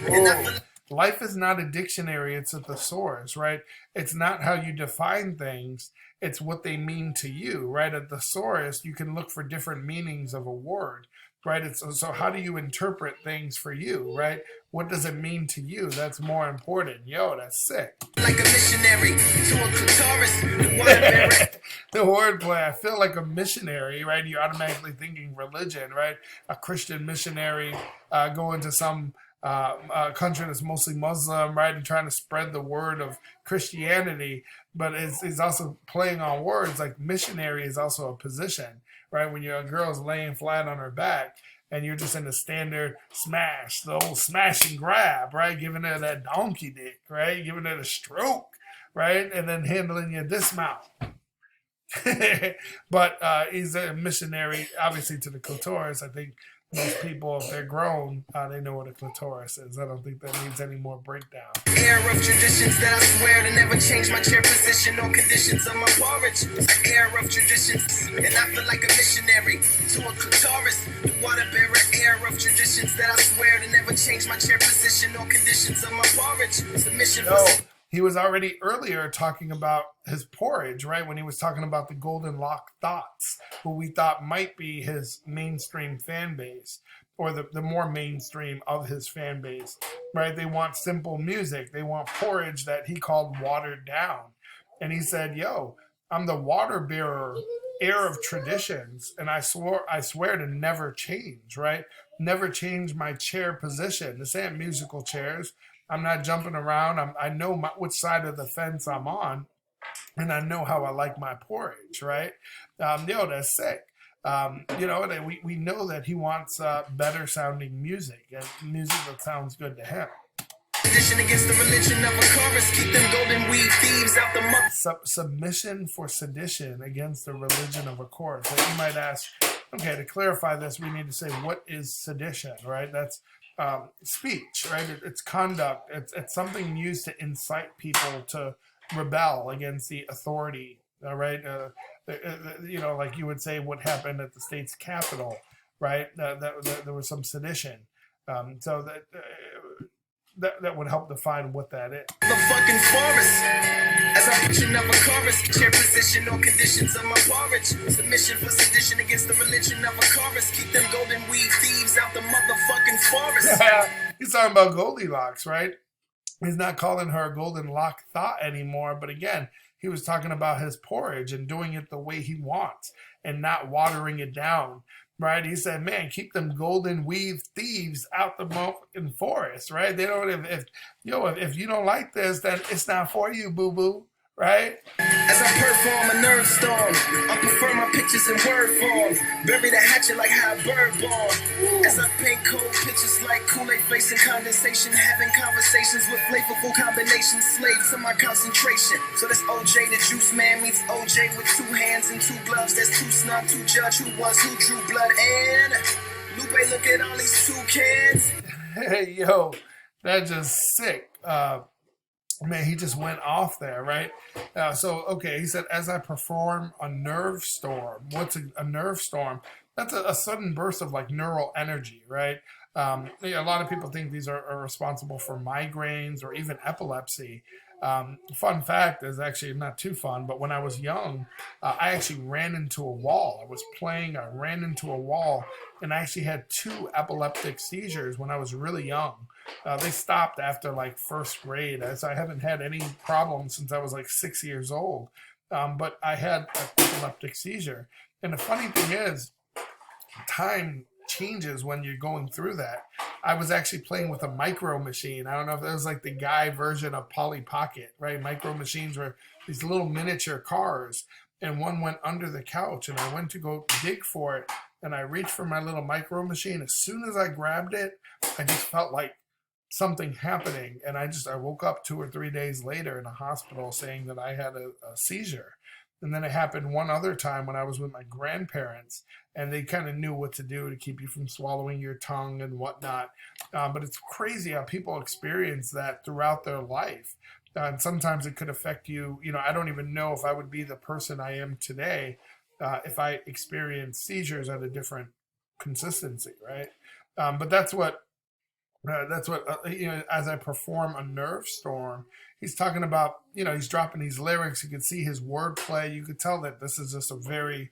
Life is not a dictionary. It's a thesaurus, right? It's not how you define things. It's what they mean to you, right? A thesaurus, you can look for different meanings of a word, right? So how do you interpret things for you, right? What does it mean to you? That's more important. That's sick. Like a missionary to a clitoris. The wordplay, I feel like a missionary, right? You're automatically thinking religion, right? A Christian missionary going to some country that's mostly Muslim, right, and trying to spread the word of Christianity, but it's also playing on words. Like missionary is also a position, right? When a girl's laying flat on her back and you're just in the standard smash, the old smash and grab, right? Giving her that donkey dick, right? Giving her the stroke, right? And then handling your dismount. But he's a missionary, obviously, to the clitoris. I think most people, if they're grown, they know what a clitoris is. I don't think that needs any more breakdown. Air of traditions that I swear to never change my chair position or conditions of my porridge. Air of traditions, and I feel like a missionary to a clitoris. The water bearer, air of traditions that I swear to never change my chair position or conditions of my porridge. Submission for. He was already earlier talking about his porridge, right? When he was talking about the Golden Lock Thoughts, who we thought might be his mainstream fan base, or the more mainstream of his fan base, right? They want simple music. They want porridge that he called watered down. And he said, I'm the water bearer, heir of traditions, and I swear to never change, right? Never change my chair position. This ain't musical chairs. I'm not jumping around. I know which side of the fence I'm on, and I know how I like my porridge, right? That's sick. We know that he wants better sounding music, and music that sounds good to him. sedition against the religion of a chorus. Keep them golden weed thieves out the mother. Submission for sedition against the religion of a chorus. So you might ask, okay, to clarify this, we need to say, what is sedition, right? That's speech, right? It's conduct. It's something used to incite people to rebel against the authority, right? You know, like you would say what happened at the state's capitol, right? There was some sedition. So that would help define what that is. The fucking forest. As I picture of a chorus, chair position or conditions of my porridge. Submission for sedition against the religion of a chorus. Keep them golden weed thieves out the motherfucking forest. He's talking about Goldilocks, right? He's not calling her a golden lock thought anymore, but again, he was talking about his porridge and doing it the way he wants and not watering it down, right? He said, man, keep them golden weave thieves out the motherfucking forest, right? They don't, if you don't like this, then it's not for you, boo-boo, right? As I perform a nerve storm, I prefer my pictures in word form. Bury the hatchet like how a bird born. As I paint cold pictures like Kool-Aid facing condensation, having conversations with flavorful combinations, slave to my concentration. So that's OJ the Juice Man meets OJ with two hands and two gloves. That's too snug to judge who was who drew blood. And Lupe, look at all these two cans. Hey, yo, that's just sick. Man, he just went off there, right? So, okay, he said, as I perform a nerve storm. What's a nerve storm? That's a sudden burst of like neural energy, right? A lot of people think these are responsible for migraines or even epilepsy. Fun fact is actually not too fun, but when I was young, I actually ran into a wall. I was playing, I ran into a wall, and I actually had 2 epileptic seizures when I was really young. They stopped after like first grade, as I haven't had any problems since I was like 6 years old. But I had an epileptic seizure. And the funny thing is, time changes when you're going through that. I was actually playing with a micro machine. I don't know if it was like the guy version of Polly Pocket, right? Micro machines were these little miniature cars, and one went under the couch, and I went to go dig for it, and I reached for my little micro machine. As soon as I grabbed it, I just felt like something happening, and I woke up 2 or 3 days later in a hospital saying that I had a seizure. And then it happened one other time when I was with my grandparents, and they kind of knew what to do to keep you from swallowing your tongue and whatnot. But it's crazy how people experience that throughout their life. And sometimes it could affect you. You know, I don't even know if I would be the person I am today if I experienced seizures at a different consistency, right? But that's what as I perform a nerve storm, he's talking about, he's dropping these lyrics. You can see his wordplay. You could tell that this is just a very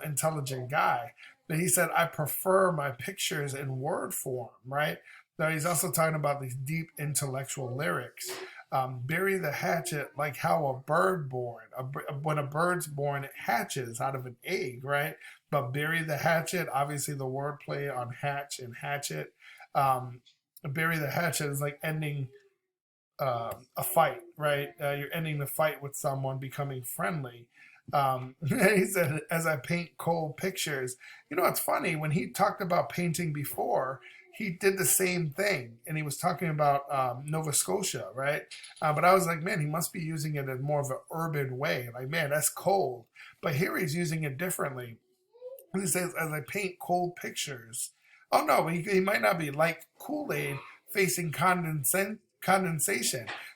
intelligent guy. But he said, I prefer my pictures in word form, right? Now he's also talking about these deep intellectual lyrics. Bury the hatchet like how a bird born. When a bird's born, it hatches out of an egg, right? But bury the hatchet, obviously the wordplay on hatch and hatchet. Bury the hatchet is like ending a fight, right? You're ending the fight with someone, becoming friendly. He said, as I paint cold pictures. It's funny, when he talked about painting before, he did the same thing, and he was talking about Nova Scotia, right? But I was like, man, he must be using it in more of an urban way. Like, man, that's cold. But here he's using it differently. He says, as I paint cold pictures. Oh, no, he might not be like Kool-Aid facing condensation,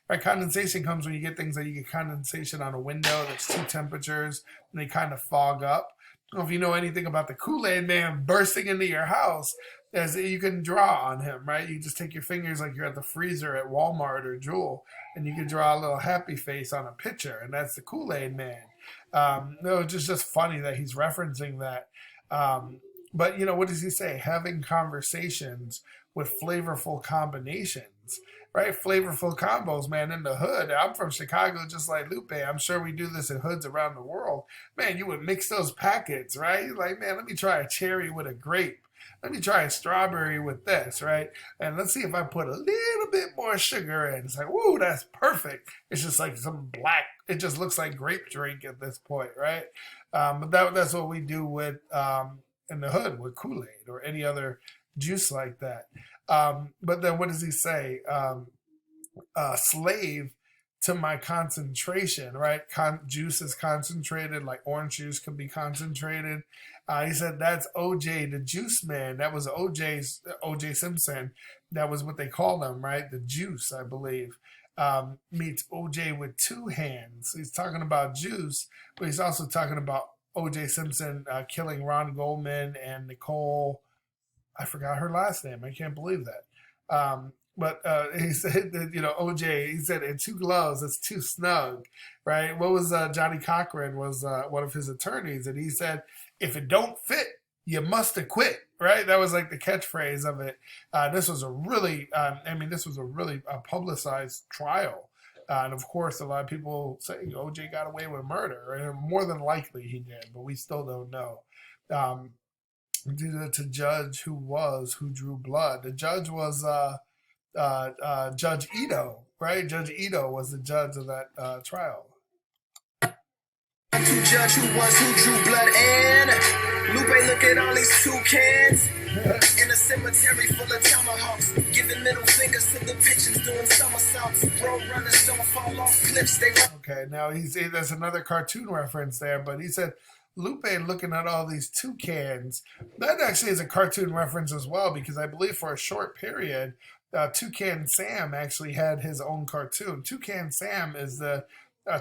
right? Condensation comes when you get things like you get condensation on a window that's 2 temperatures and they kind of fog up. I don't know if you know anything about the Kool-Aid man bursting into your house, as you can draw on him, right? You just take your fingers like you're at the freezer at Walmart or Jewel, and you can draw a little happy face on a picture, and that's the Kool-Aid man. No, it's just funny that he's referencing that. But, what does he say? Having conversations with flavorful combinations, right? Flavorful combos, man, in the hood. I'm from Chicago, just like Lupe. I'm sure we do this in hoods around the world. Man, you would mix those packets, right? Like, man, let me try a cherry with a grape. Let me try a strawberry with this, right? And let's see if I put a little bit more sugar in. It's like, woo, that's perfect. It's just like some black, it just looks like grape drink at this point, right? But that's what we do with in the hood with Kool-Aid or any other juice like that. But then what does he say? slave to my concentration, right? Juice is concentrated, like orange juice can be concentrated. He said that's OJ, the juice man. That was OJ Simpson. That was what they called him, right? The juice, I believe. Meets OJ with two hands. He's talking about juice, but he's also talking about OJ Simpson killing Ron Goldman and Nicole. I forgot her last name. I can't believe that. But he said that, OJ, he said, in two gloves, it's too snug, right? What was Johnny Cochran was one of his attorneys, and he said, if it don't fit, you must acquit, right? That was like the catchphrase of it. This was a really, publicized trial. And of course, a lot of people say OJ got away with murder, and more than likely he did, but we still don't know. Due to judge who drew blood. The judge was Judge Ito, right? Judge Ito was the judge of that trial. To judge who drew blood, and Lupe, look at all these toucans in a cemetery full of tomahawks, giving middle fingers to the pigeons doing somersaults. Road runners don't fall off cliffs. Okay, now there's another cartoon reference there, but he said Lupe looking at all these toucans. That actually is a cartoon reference as well, because I believe for a short period, Toucan Sam actually had his own cartoon. Toucan Sam is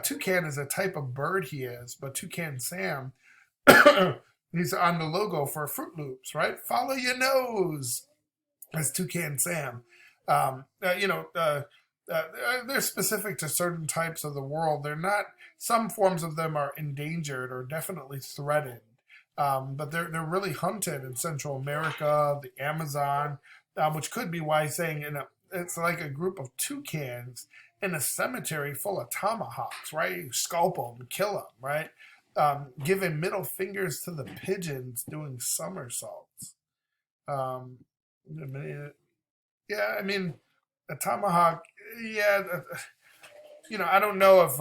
toucan is a type of bird he is, but Toucan Sam, he's on the logo for Fruit Loops, right? Follow your nose. That's Toucan Sam. They're specific to certain types of the world. They're not. Some forms of them are endangered or definitely threatened, but they're really hunted in Central America, the Amazon, which could be why he's saying it's like a group of toucans in a cemetery full of tomahawks, right? You scalp them, kill them, right? Giving middle fingers to the pigeons doing somersaults. Yeah, I mean, a tomahawk, yeah. I don't know if,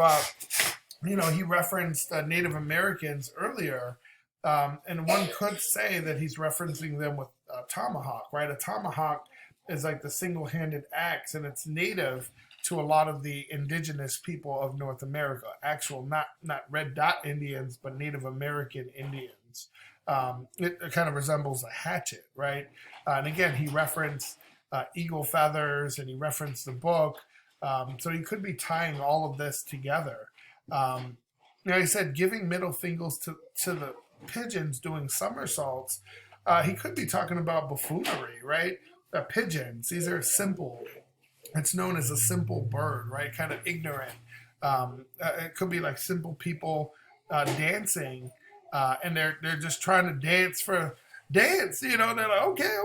he referenced Native Americans earlier, and one could say that he's referencing them with a tomahawk, right? A tomahawk is like the single-handed axe, and it's native to a lot of the indigenous people of North America. Actual, not red dot Indians, but Native American Indians. It kind of resembles a hatchet, right? And again, he referenced eagle feathers, and he referenced the book. So he could be tying all of this together. He said giving middle fingers to the pigeons doing somersaults. He could be talking about buffoonery, right? Pigeons, these are simple. It's known as a simple bird, right? Kind of ignorant. It could be like simple people dancing, and they're just trying to dance. They're like, okay,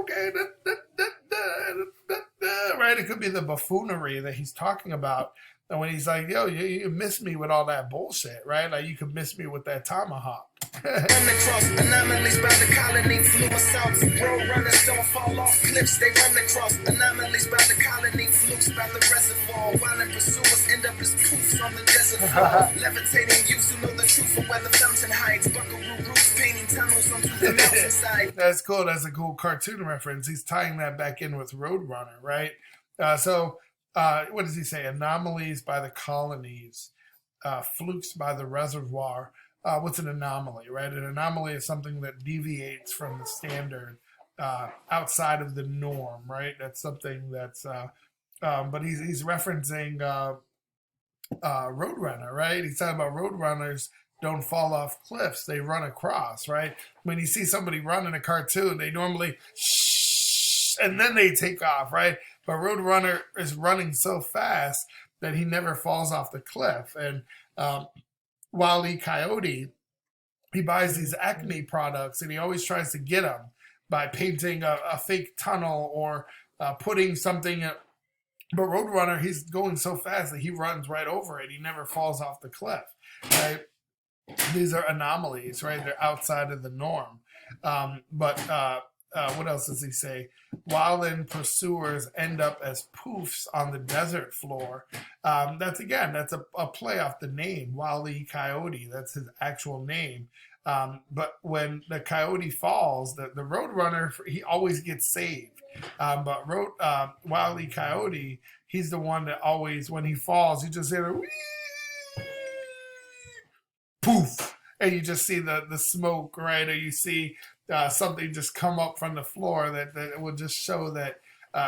right? It could be the buffoonery that he's talking about. And when he's like, yo, you miss me with all that bullshit, right? Like, you could miss me with that tomahawk. Across anomalies by the colony, flew assaults. Road runners don't fall off cliffs. They run across anomalies by the colony, flukes by the reservoir. While in pursuers end up as poofs on the desert floor. Levitating youths who know the truth of where the fountain hides. Buckaroo roofs painting tunnels onto the mountainside. That's cool. That's a cool cartoon reference. He's tying that back in with Roadrunner, right? What does he say? Anomalies by the colonies, flukes by the reservoir. What's an anomaly, right? An anomaly is something that deviates from the standard, outside of the norm, right? That's something that's, but he's referencing Roadrunner, right? He's talking about roadrunners don't fall off cliffs, they run across, right? When you see somebody run in a cartoon, they normally shh, and then they take off, right? But Roadrunner is running so fast that he never falls off the cliff. And Wile E. Coyote, he buys these Acme products, and he always tries to get them by painting a fake tunnel or putting something. But Roadrunner, he's going so fast that he runs right over it. He never falls off the cliff, right? These are anomalies, right? They're outside of the norm. What else does he say? Wildland pursuers end up as poofs on the desert floor. That's a play off the name, Wile E. Coyote. That's his actual name. But when the coyote falls, the Roadrunner, he always gets saved. But Wile E. Coyote, he's the one that always, when he falls, you just hear the poof, and you just see the smoke, right? Or you see something just come up from the floor that will just show that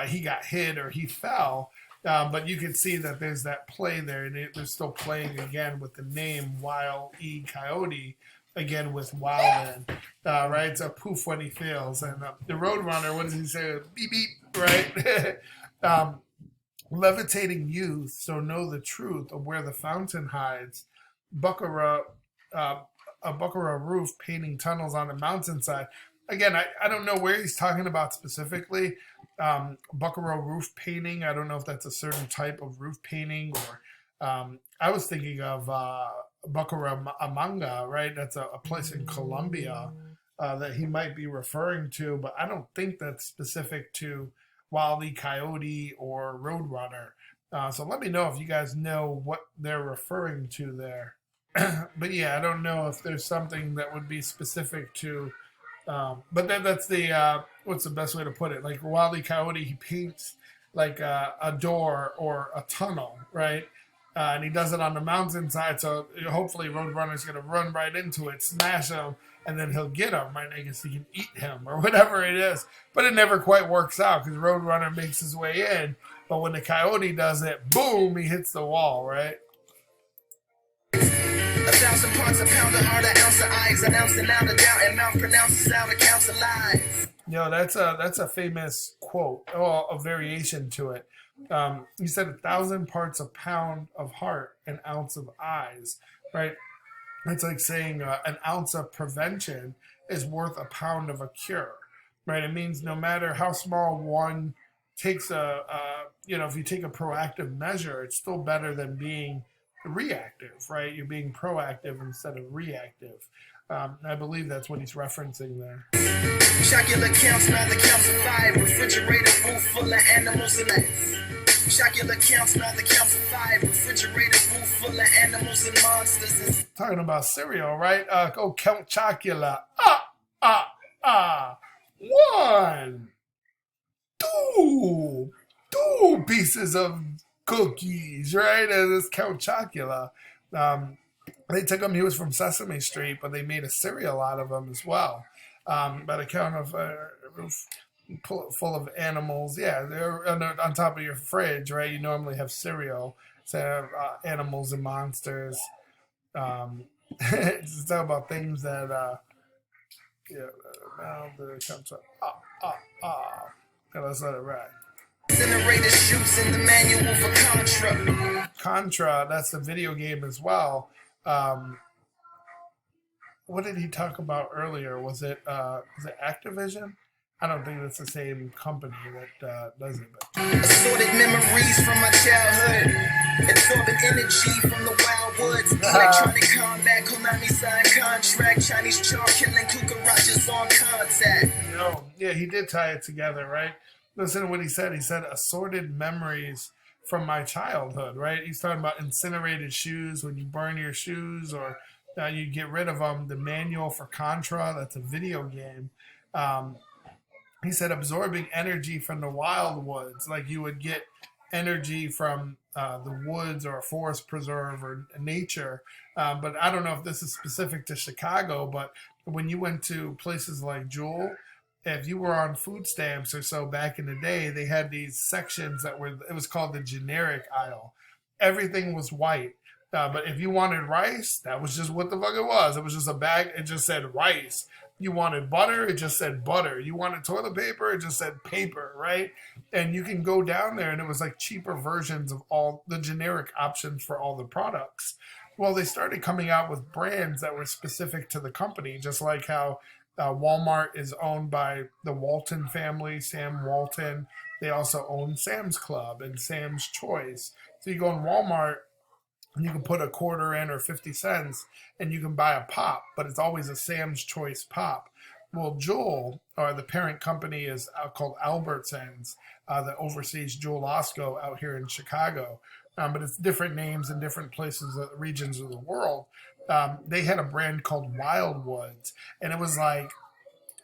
he got hit or he fell. But you can see that there's that play there, and they're still playing again with the name Wile E. Coyote, again with Wildman, right? So poof when he fails. And the Roadrunner, what does he say? Beep, beep, right? Levitating youth, so know the truth of where the fountain hides. Buckara, a Buckara roof painting tunnels on a mountainside. Again, I don't know where he's talking about specifically. Buckara roof painting, I don't know if that's a certain type of roof painting, or I was thinking of Bucaramanga, right? That's a place in Colombia that he might be referring to, but I don't think that's specific to Wile E. Coyote or Roadrunner. So let me know if you guys know what they're referring to there. But yeah, I don't know if there's something that would be specific to, but then that's the, what's the best way to put it? Like Wile E. Coyote, he paints like a door or a tunnel, right? And he does it on the mountainside, so hopefully Roadrunner's going to run right into it, smash him, and then he'll get him, right? I guess he can eat him or whatever it is. But it never quite works out because Roadrunner makes his way in. But when the Coyote does it, boom, he hits the wall, right? 1,000 parts a pound of heart, an ounce of eyes, an ounce and out of doubt, and mouth pronounces out accounts of lies. That's a famous quote, or a variation to it. He said 1,000 parts a pound of heart, an ounce of eyes, right? It's like saying an ounce of prevention is worth a pound of a cure, right? It means no matter how small one takes if you take a proactive measure, it's still better than being reactive, right? You're being proactive instead of reactive. I believe that's what he's referencing there. Chocolate counts, now the counts of 5. Refrigerator roof full of animals and lights. Chocolate counts, now the counts of 5. Refrigerator roof full of animals and monsters. Talking about cereal, right? Go Count Chocula. 1, 2 pieces of cookies, right? And this Count Chocula. They took him, he was from Sesame Street, but they made a cereal out of him as well. By the count of roof full of animals. Yeah, they're on top of your fridge, right? You normally have cereal. So have animals and monsters. It's talking about things that, now the comes up. Let's let it ride. Incinerator shoots in the manual for Contra. Contra, that's the video game as well. What did he talk about earlier? Was it Activision? I don't think it's the same company that does it. But. Assorted memories from my childhood. Absorbing energy from the wild woods. Electronic combat, Konami signed contract. Chinese chalk killing cucarachas on contact. Yeah, he did tie it together, right? Listen to what he said. He said assorted memories from my childhood, right? He's talking about incinerated shoes, when you burn your shoes or you get rid of them. The manual for Contra, that's a video game. He said absorbing energy from the wild woods, like you would get energy from the woods or a forest preserve or nature. But I don't know if this is specific to Chicago, but when you went to places like Jewel, if you were on food stamps or so back in the day, they had these sections it was called the generic aisle. Everything was white. But if you wanted rice, that was just what the fuck it was. It was just a bag. It just said rice. You wanted butter, it just said butter. You wanted toilet paper, it just said paper, right? And you can go down there, and it was like cheaper versions of all the generic options for all the products. Well, they started coming out with brands that were specific to the company, just like how Walmart is owned by the Walton family, Sam Walton. They also own Sam's Club and Sam's Choice. So you go in Walmart, and you can put a quarter in or 50 cents and you can buy a pop, but it's always a Sam's Choice pop. Well, Jewel, or the parent company, is called Albertsons, that oversees Jewel Osco out here in Chicago. But it's different names in different places, regions of the world. They had a brand called Wildwoods, and it was like,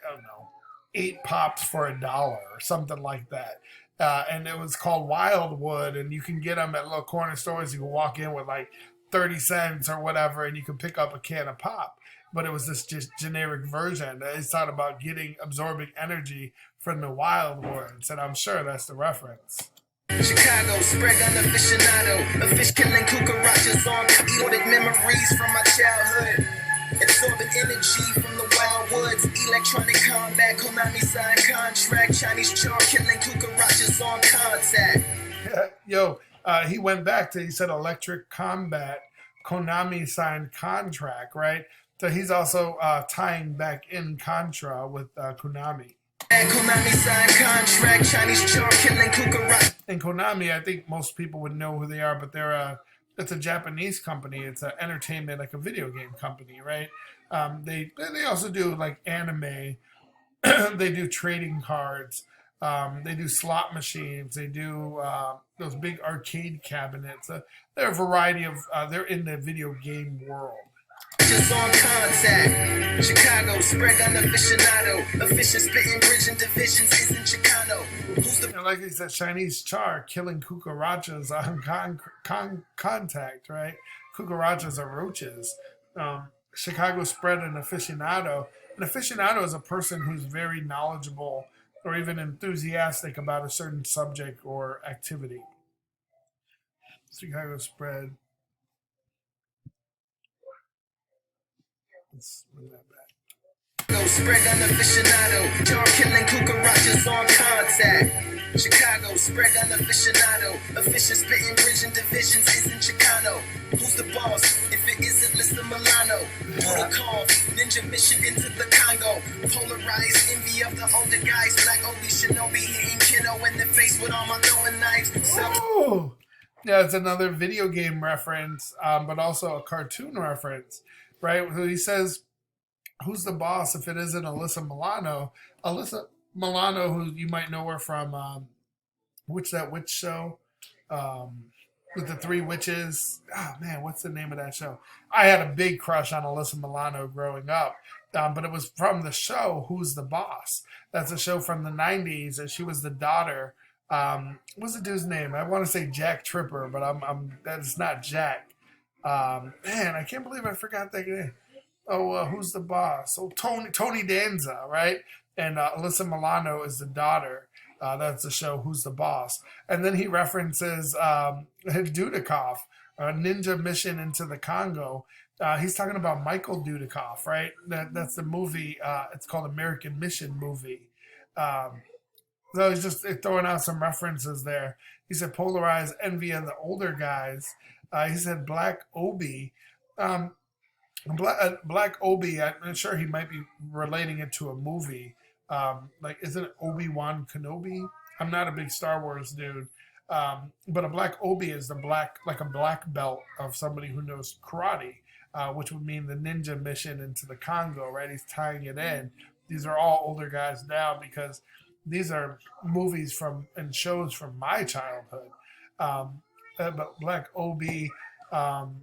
I don't know, 8 pops for $1 or something like that. and it was called Wildwood, and you can get them at little corner stores. You can walk in with like 30 cents or whatever, and you can pick up a can of pop. But it was this just generic version. It's thought about absorbing energy from the Wildwoods, and I'm sure that's the reference. Chicago, spread gun aficionado, a fish killing cucarachas on erotic memories from my childhood. Absorbing energy from the wild woods, electronic combat, Konami signed contract, Chinese char killing cucarachas on contact. Yo, he went back to, he said electric combat, Konami signed contract, right? So he's also tying back in Contra with Konami. And Konami signed contract, Chinese char killing cucarachas. And Konami, I think most people would know who they are, but it's a Japanese company. It's an entertainment, like a video game company, right? They also do like anime. They do trading cards. They do slot machines. They do those big arcade cabinets. They're a variety of. They're in the video game world. Just on contact. Chicago, spread gun aficionado. Efficient spitting bridge and divisions isn't Chicano. And like I said, Chinese char killing cucarachas on contact, right? Cucarachas are roaches. Chicago spread an aficionado. An aficionado is a person who's very knowledgeable or even enthusiastic about a certain subject or activity. Chicago spread. Let's bring that back. Spread gun aficionado, char killing cucarachas on contact. Chicago, spread gun aficionado, efficient spitting bridge and divisions isn't Chicano. Who's the boss? If it isn't Lisa Milano, brutal call, ninja mission into the Congo. Polarized envy of the older guys, Black Obi Shinobi hitting kiddo in the face with all my throwing knives. Oh, yeah, it's another video game reference, but also a cartoon reference, right? So he says, who's the boss if it isn't Alyssa Milano? Alyssa Milano, who you might know her from, that witch show? With the three witches. Oh, man, what's the name of that show? I had a big crush on Alyssa Milano growing up, but it was from the show Who's the Boss? That's a show from the 90s, and she was the daughter. What's the dude's name? I want to say Jack Tripper, but that's not Jack. Man, I can't believe I forgot that name. Oh, who's the boss? Oh, Tony Danza, right? And Alyssa Milano is the daughter. That's the show Who's the Boss? And then he references Dudikoff, Ninja Mission into the Congo. He's talking about Michael Dudikoff, right? That's the movie. It's called American Mission movie. So he's just throwing out some references there. He said polarized envy of the older guys. He said Black Obi. Black Obi, I'm sure he might be relating it to a movie. Like, isn't it Obi-Wan Kenobi? I'm not a big Star Wars dude. But a Black Obi is a black belt of somebody who knows karate, which would mean the ninja mission into the Congo, right? He's tying it in. These are all older guys now because these are movies and shows from my childhood. But Black Obi, oh,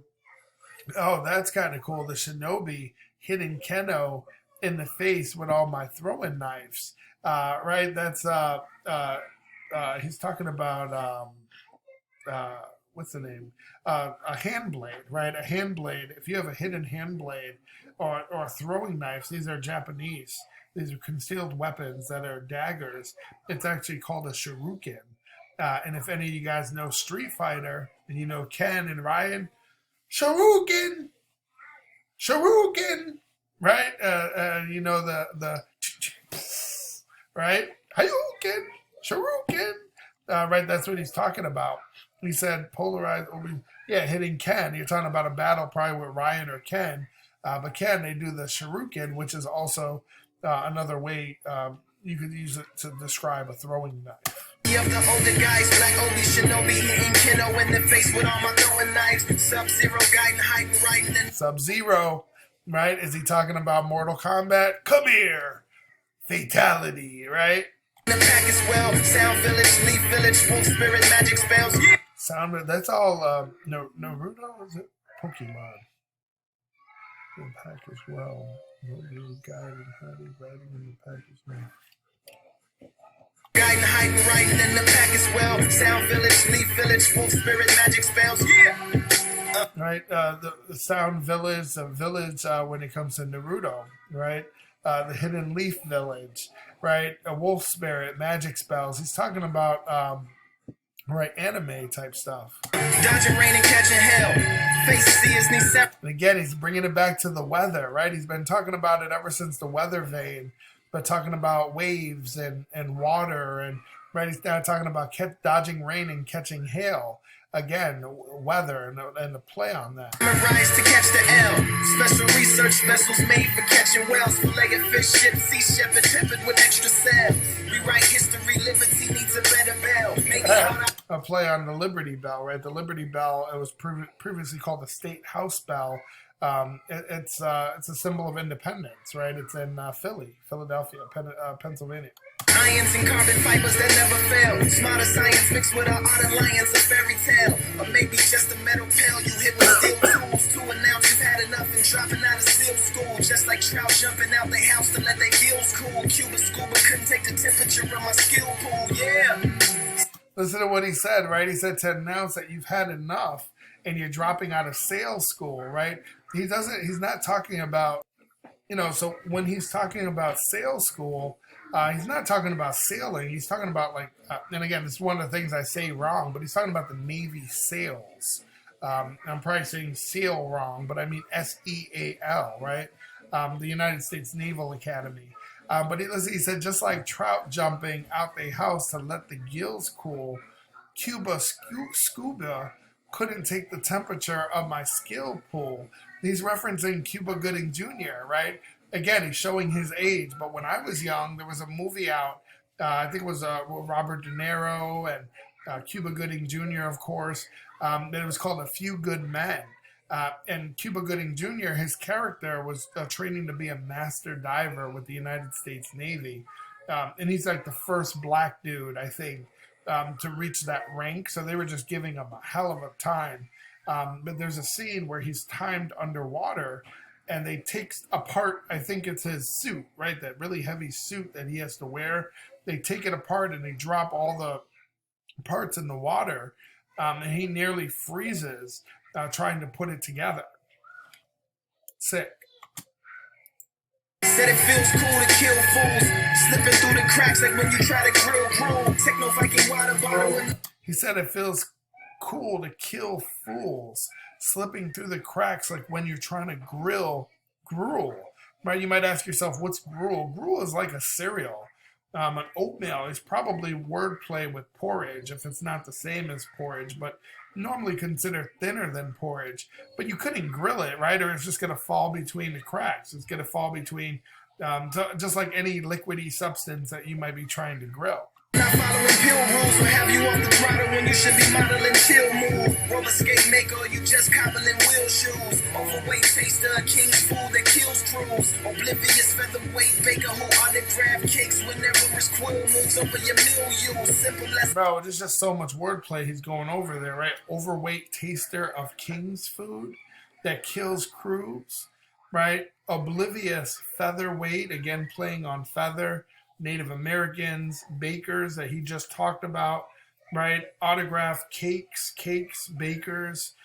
that's kind of cool. The shinobi hitting Keno in the face with all my throwing knives. Right? That's he's talking about what's the name? A hand blade, right? A hand blade. If you have a hidden hand blade or throwing knives, these are Japanese. These are concealed weapons that are daggers. It's actually called a shuriken. And if any of you guys know Street Fighter and you know Ken and Ryan, Shuriken, right? You know the right? Hayuken, Shuriken, right? That's what he's talking about. He said polarized, hitting Ken. You're talking about a battle probably with Ryan or Ken, but Ken, they do the Shuriken, which is also another way you could use it to describe a throwing knife. Of the older guys, Black Obi Shinobi hitting kiddo in the face with all my throwing knives. Sub-Zero guiding, hiding, writing, and Sub-Zero, right? Is he talking about Mortal Kombat? Come here, fatality, right? The pack as well. Sound Village, Leaf Village, Wolf Spirit, magic spells. Yeah. Sound. That's all. Naruto. Is it Pokemon? The pack as well. No guide and hiding, writing in the pack as well. guiding, hiding, writing in the pack as well. Sound village, leaf village, wolf spirit, magic spells. Yeah. Right, the Sound Village, the village when it comes to Naruto, right? The Hidden Leaf Village, right? A wolf spirit, magic spells. He's talking about right, anime type stuff. Dodging rain and catching hell. Face see his knee separate. And again, he's bringing it back to the weather, right? He's been talking about it ever since the weather vein, but talking about waves and water, and right, he's now talking about dodging rain and catching hail. Again, weather and the play on that. Rise to catch the L. Special research vessels made for catching whales. Four-legged fish, ship, sea shepherd, peppered with extra sails. Rewrite history, liberty needs a better bell. Maybe a play on the Liberty Bell, right? The Liberty Bell, it was previously called the State House Bell. It's a symbol of independence, right? It's in Philadelphia, Pennsylvania. Ions and carbon fibers that never fail. Smarter science mixed with our art alliance, a fairy tale. Or maybe just a metal pail you hit with steel tools to announce you've had enough and dropping out of SEAL school. Just like trout jumping out their house to let their gills cool. Cuba scuba couldn't take the temperature of my skill pool, yeah. Listen to what he said, right? He said to announce that you've had enough and you're dropping out of SEAL school, right? He's not talking about, so when he's talking about SEAL school, he's not talking about sailing. He's talking about and again, this is one of the things I say wrong, but he's talking about the Navy SEALs. I'm probably saying SEAL wrong, but I mean SEAL, right? The United States Naval Academy. But he said, just like trout jumping out the house to let the gills cool, Cuba scuba couldn't take the temperature of my skill pool. He's referencing Cuba Gooding Jr., right? Again, he's showing his age, but when I was young, there was a movie out, I think it was Robert De Niro and Cuba Gooding Jr., of course, that it was called A Few Good Men. And Cuba Gooding Jr., his character was training to be a master diver with the United States Navy. And he's like the first black dude, I think, to reach that rank. So they were just giving him a hell of a time. But there's a scene where he's timed underwater, and they take apart, I think it's his suit, right? That really heavy suit that he has to wear. They take it apart and they drop all the parts in the water. And he nearly freezes trying to put it together. Sick. Said it feels cool to kill fools. Slipping through the cracks like when you try to grill gruel. Techno Viking water bottle. He said it feels cool to kill fools. Slipping through the cracks like when you're trying to grill gruel. Right? You might ask yourself, what's gruel? Gruel is like a cereal. An oatmeal is probably wordplay with porridge, if it's not the same as porridge, but normally considered thinner than porridge. But you couldn't grill it, right? Or it's just going to fall between the cracks. It's going to fall between, just like any liquidy substance that you might be trying to grill. Not following pill rules will have you off the throttle when you should be modeling chill move. Roller skate maker, you just cobbling wheel shoes. Overweight taster, king's food that kills crews. Oblivious featherweight baker who autograph cakes whenever his quill moves over your milieu. Simple as bro, there's just so much wordplay he's going over there, right? Overweight taster of king's food that kills crews, right? Oblivious featherweight, again playing on feather. Native Americans, bakers that he just talked about, right? Autograph cakes, bakers,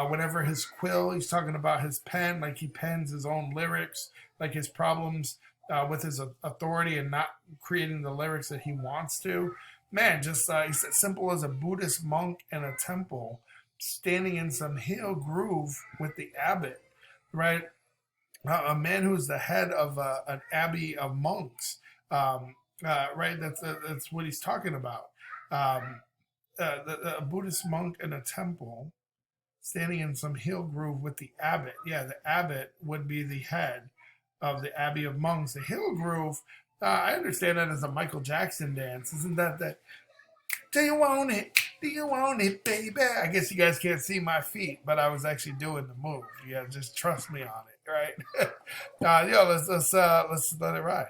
whenever his quill, he's talking about his pen, like he pens his own lyrics, like his problems with his authority and not creating the lyrics that he wants to. Man, just he's as simple as a Buddhist monk in a temple, standing in some hill groove with the abbot, right? A man who's the head of an abbey of monks. Right, that's what he's talking about. A Buddhist monk in a temple, standing in some hill groove with the abbot. Yeah, the abbot would be the head of the abbey of monks. The hill groove, I understand that as a Michael Jackson dance. Isn't that? Do you want it? Do you want it, baby? I guess you guys can't see my feet, but I was actually doing the move. Yeah, just trust me on it, right? Let's let it ride.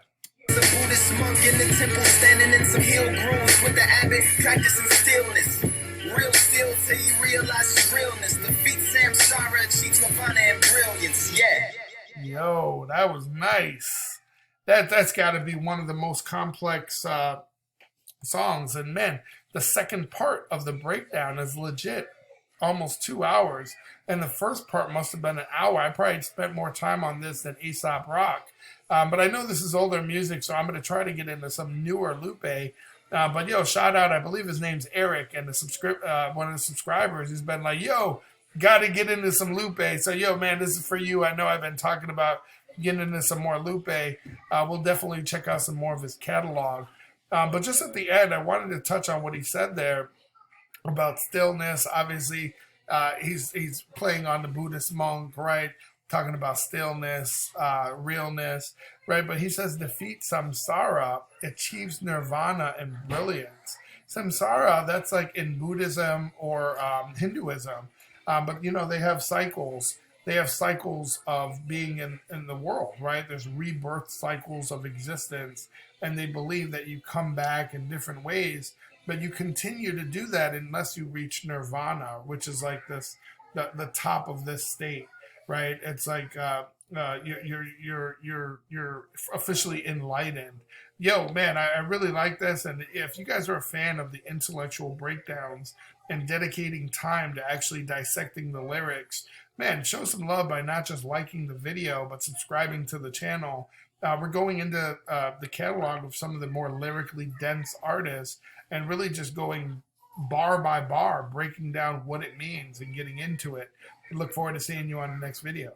The Buddhist monk in the temple, standing in some hill grooves with the abbot, practicing stillness. Real still till you realize his realness. Defeat samsara, achieves nirvana and brilliance. Yeah. Yo, that was nice. That's got to be one of the most complex songs. And man, the second part of the breakdown is legit almost 2 hours. And the first part must have been an hour. I probably spent more time on this than Aesop Rock. But I know this is older music, so I'm going to try to get into some newer Lupe. But yo, shout out, I believe his name's Eric, and one of the subscribers has been like, yo, got to get into some Lupe. So yo, man, this is for you. I know I've been talking about getting into some more Lupe. We'll definitely check out some more of his catalog. But just at the end, I wanted to touch on what he said there about stillness. Obviously, he's playing on the Buddhist monk, right? Talking about stillness, realness, right? But he says defeat samsara achieves nirvana and brilliance. Samsara, that's like in Buddhism or Hinduism. But you know, they have cycles. They have cycles of being in the world, right? There's rebirth cycles of existence, and they believe that you come back in different ways, but you continue to do that unless you reach nirvana, which is like this the top of this state, right? It's like you're officially enlightened. Yo, man, I really like this, and if you guys are a fan of the intellectual breakdowns and dedicating time to actually dissecting the lyrics, man, show some love by not just liking the video but subscribing to the channel. We're going into the catalog of some of the more lyrically dense artists and really just going bar by bar, breaking down what it means and getting into it. I look forward to seeing you on the next video.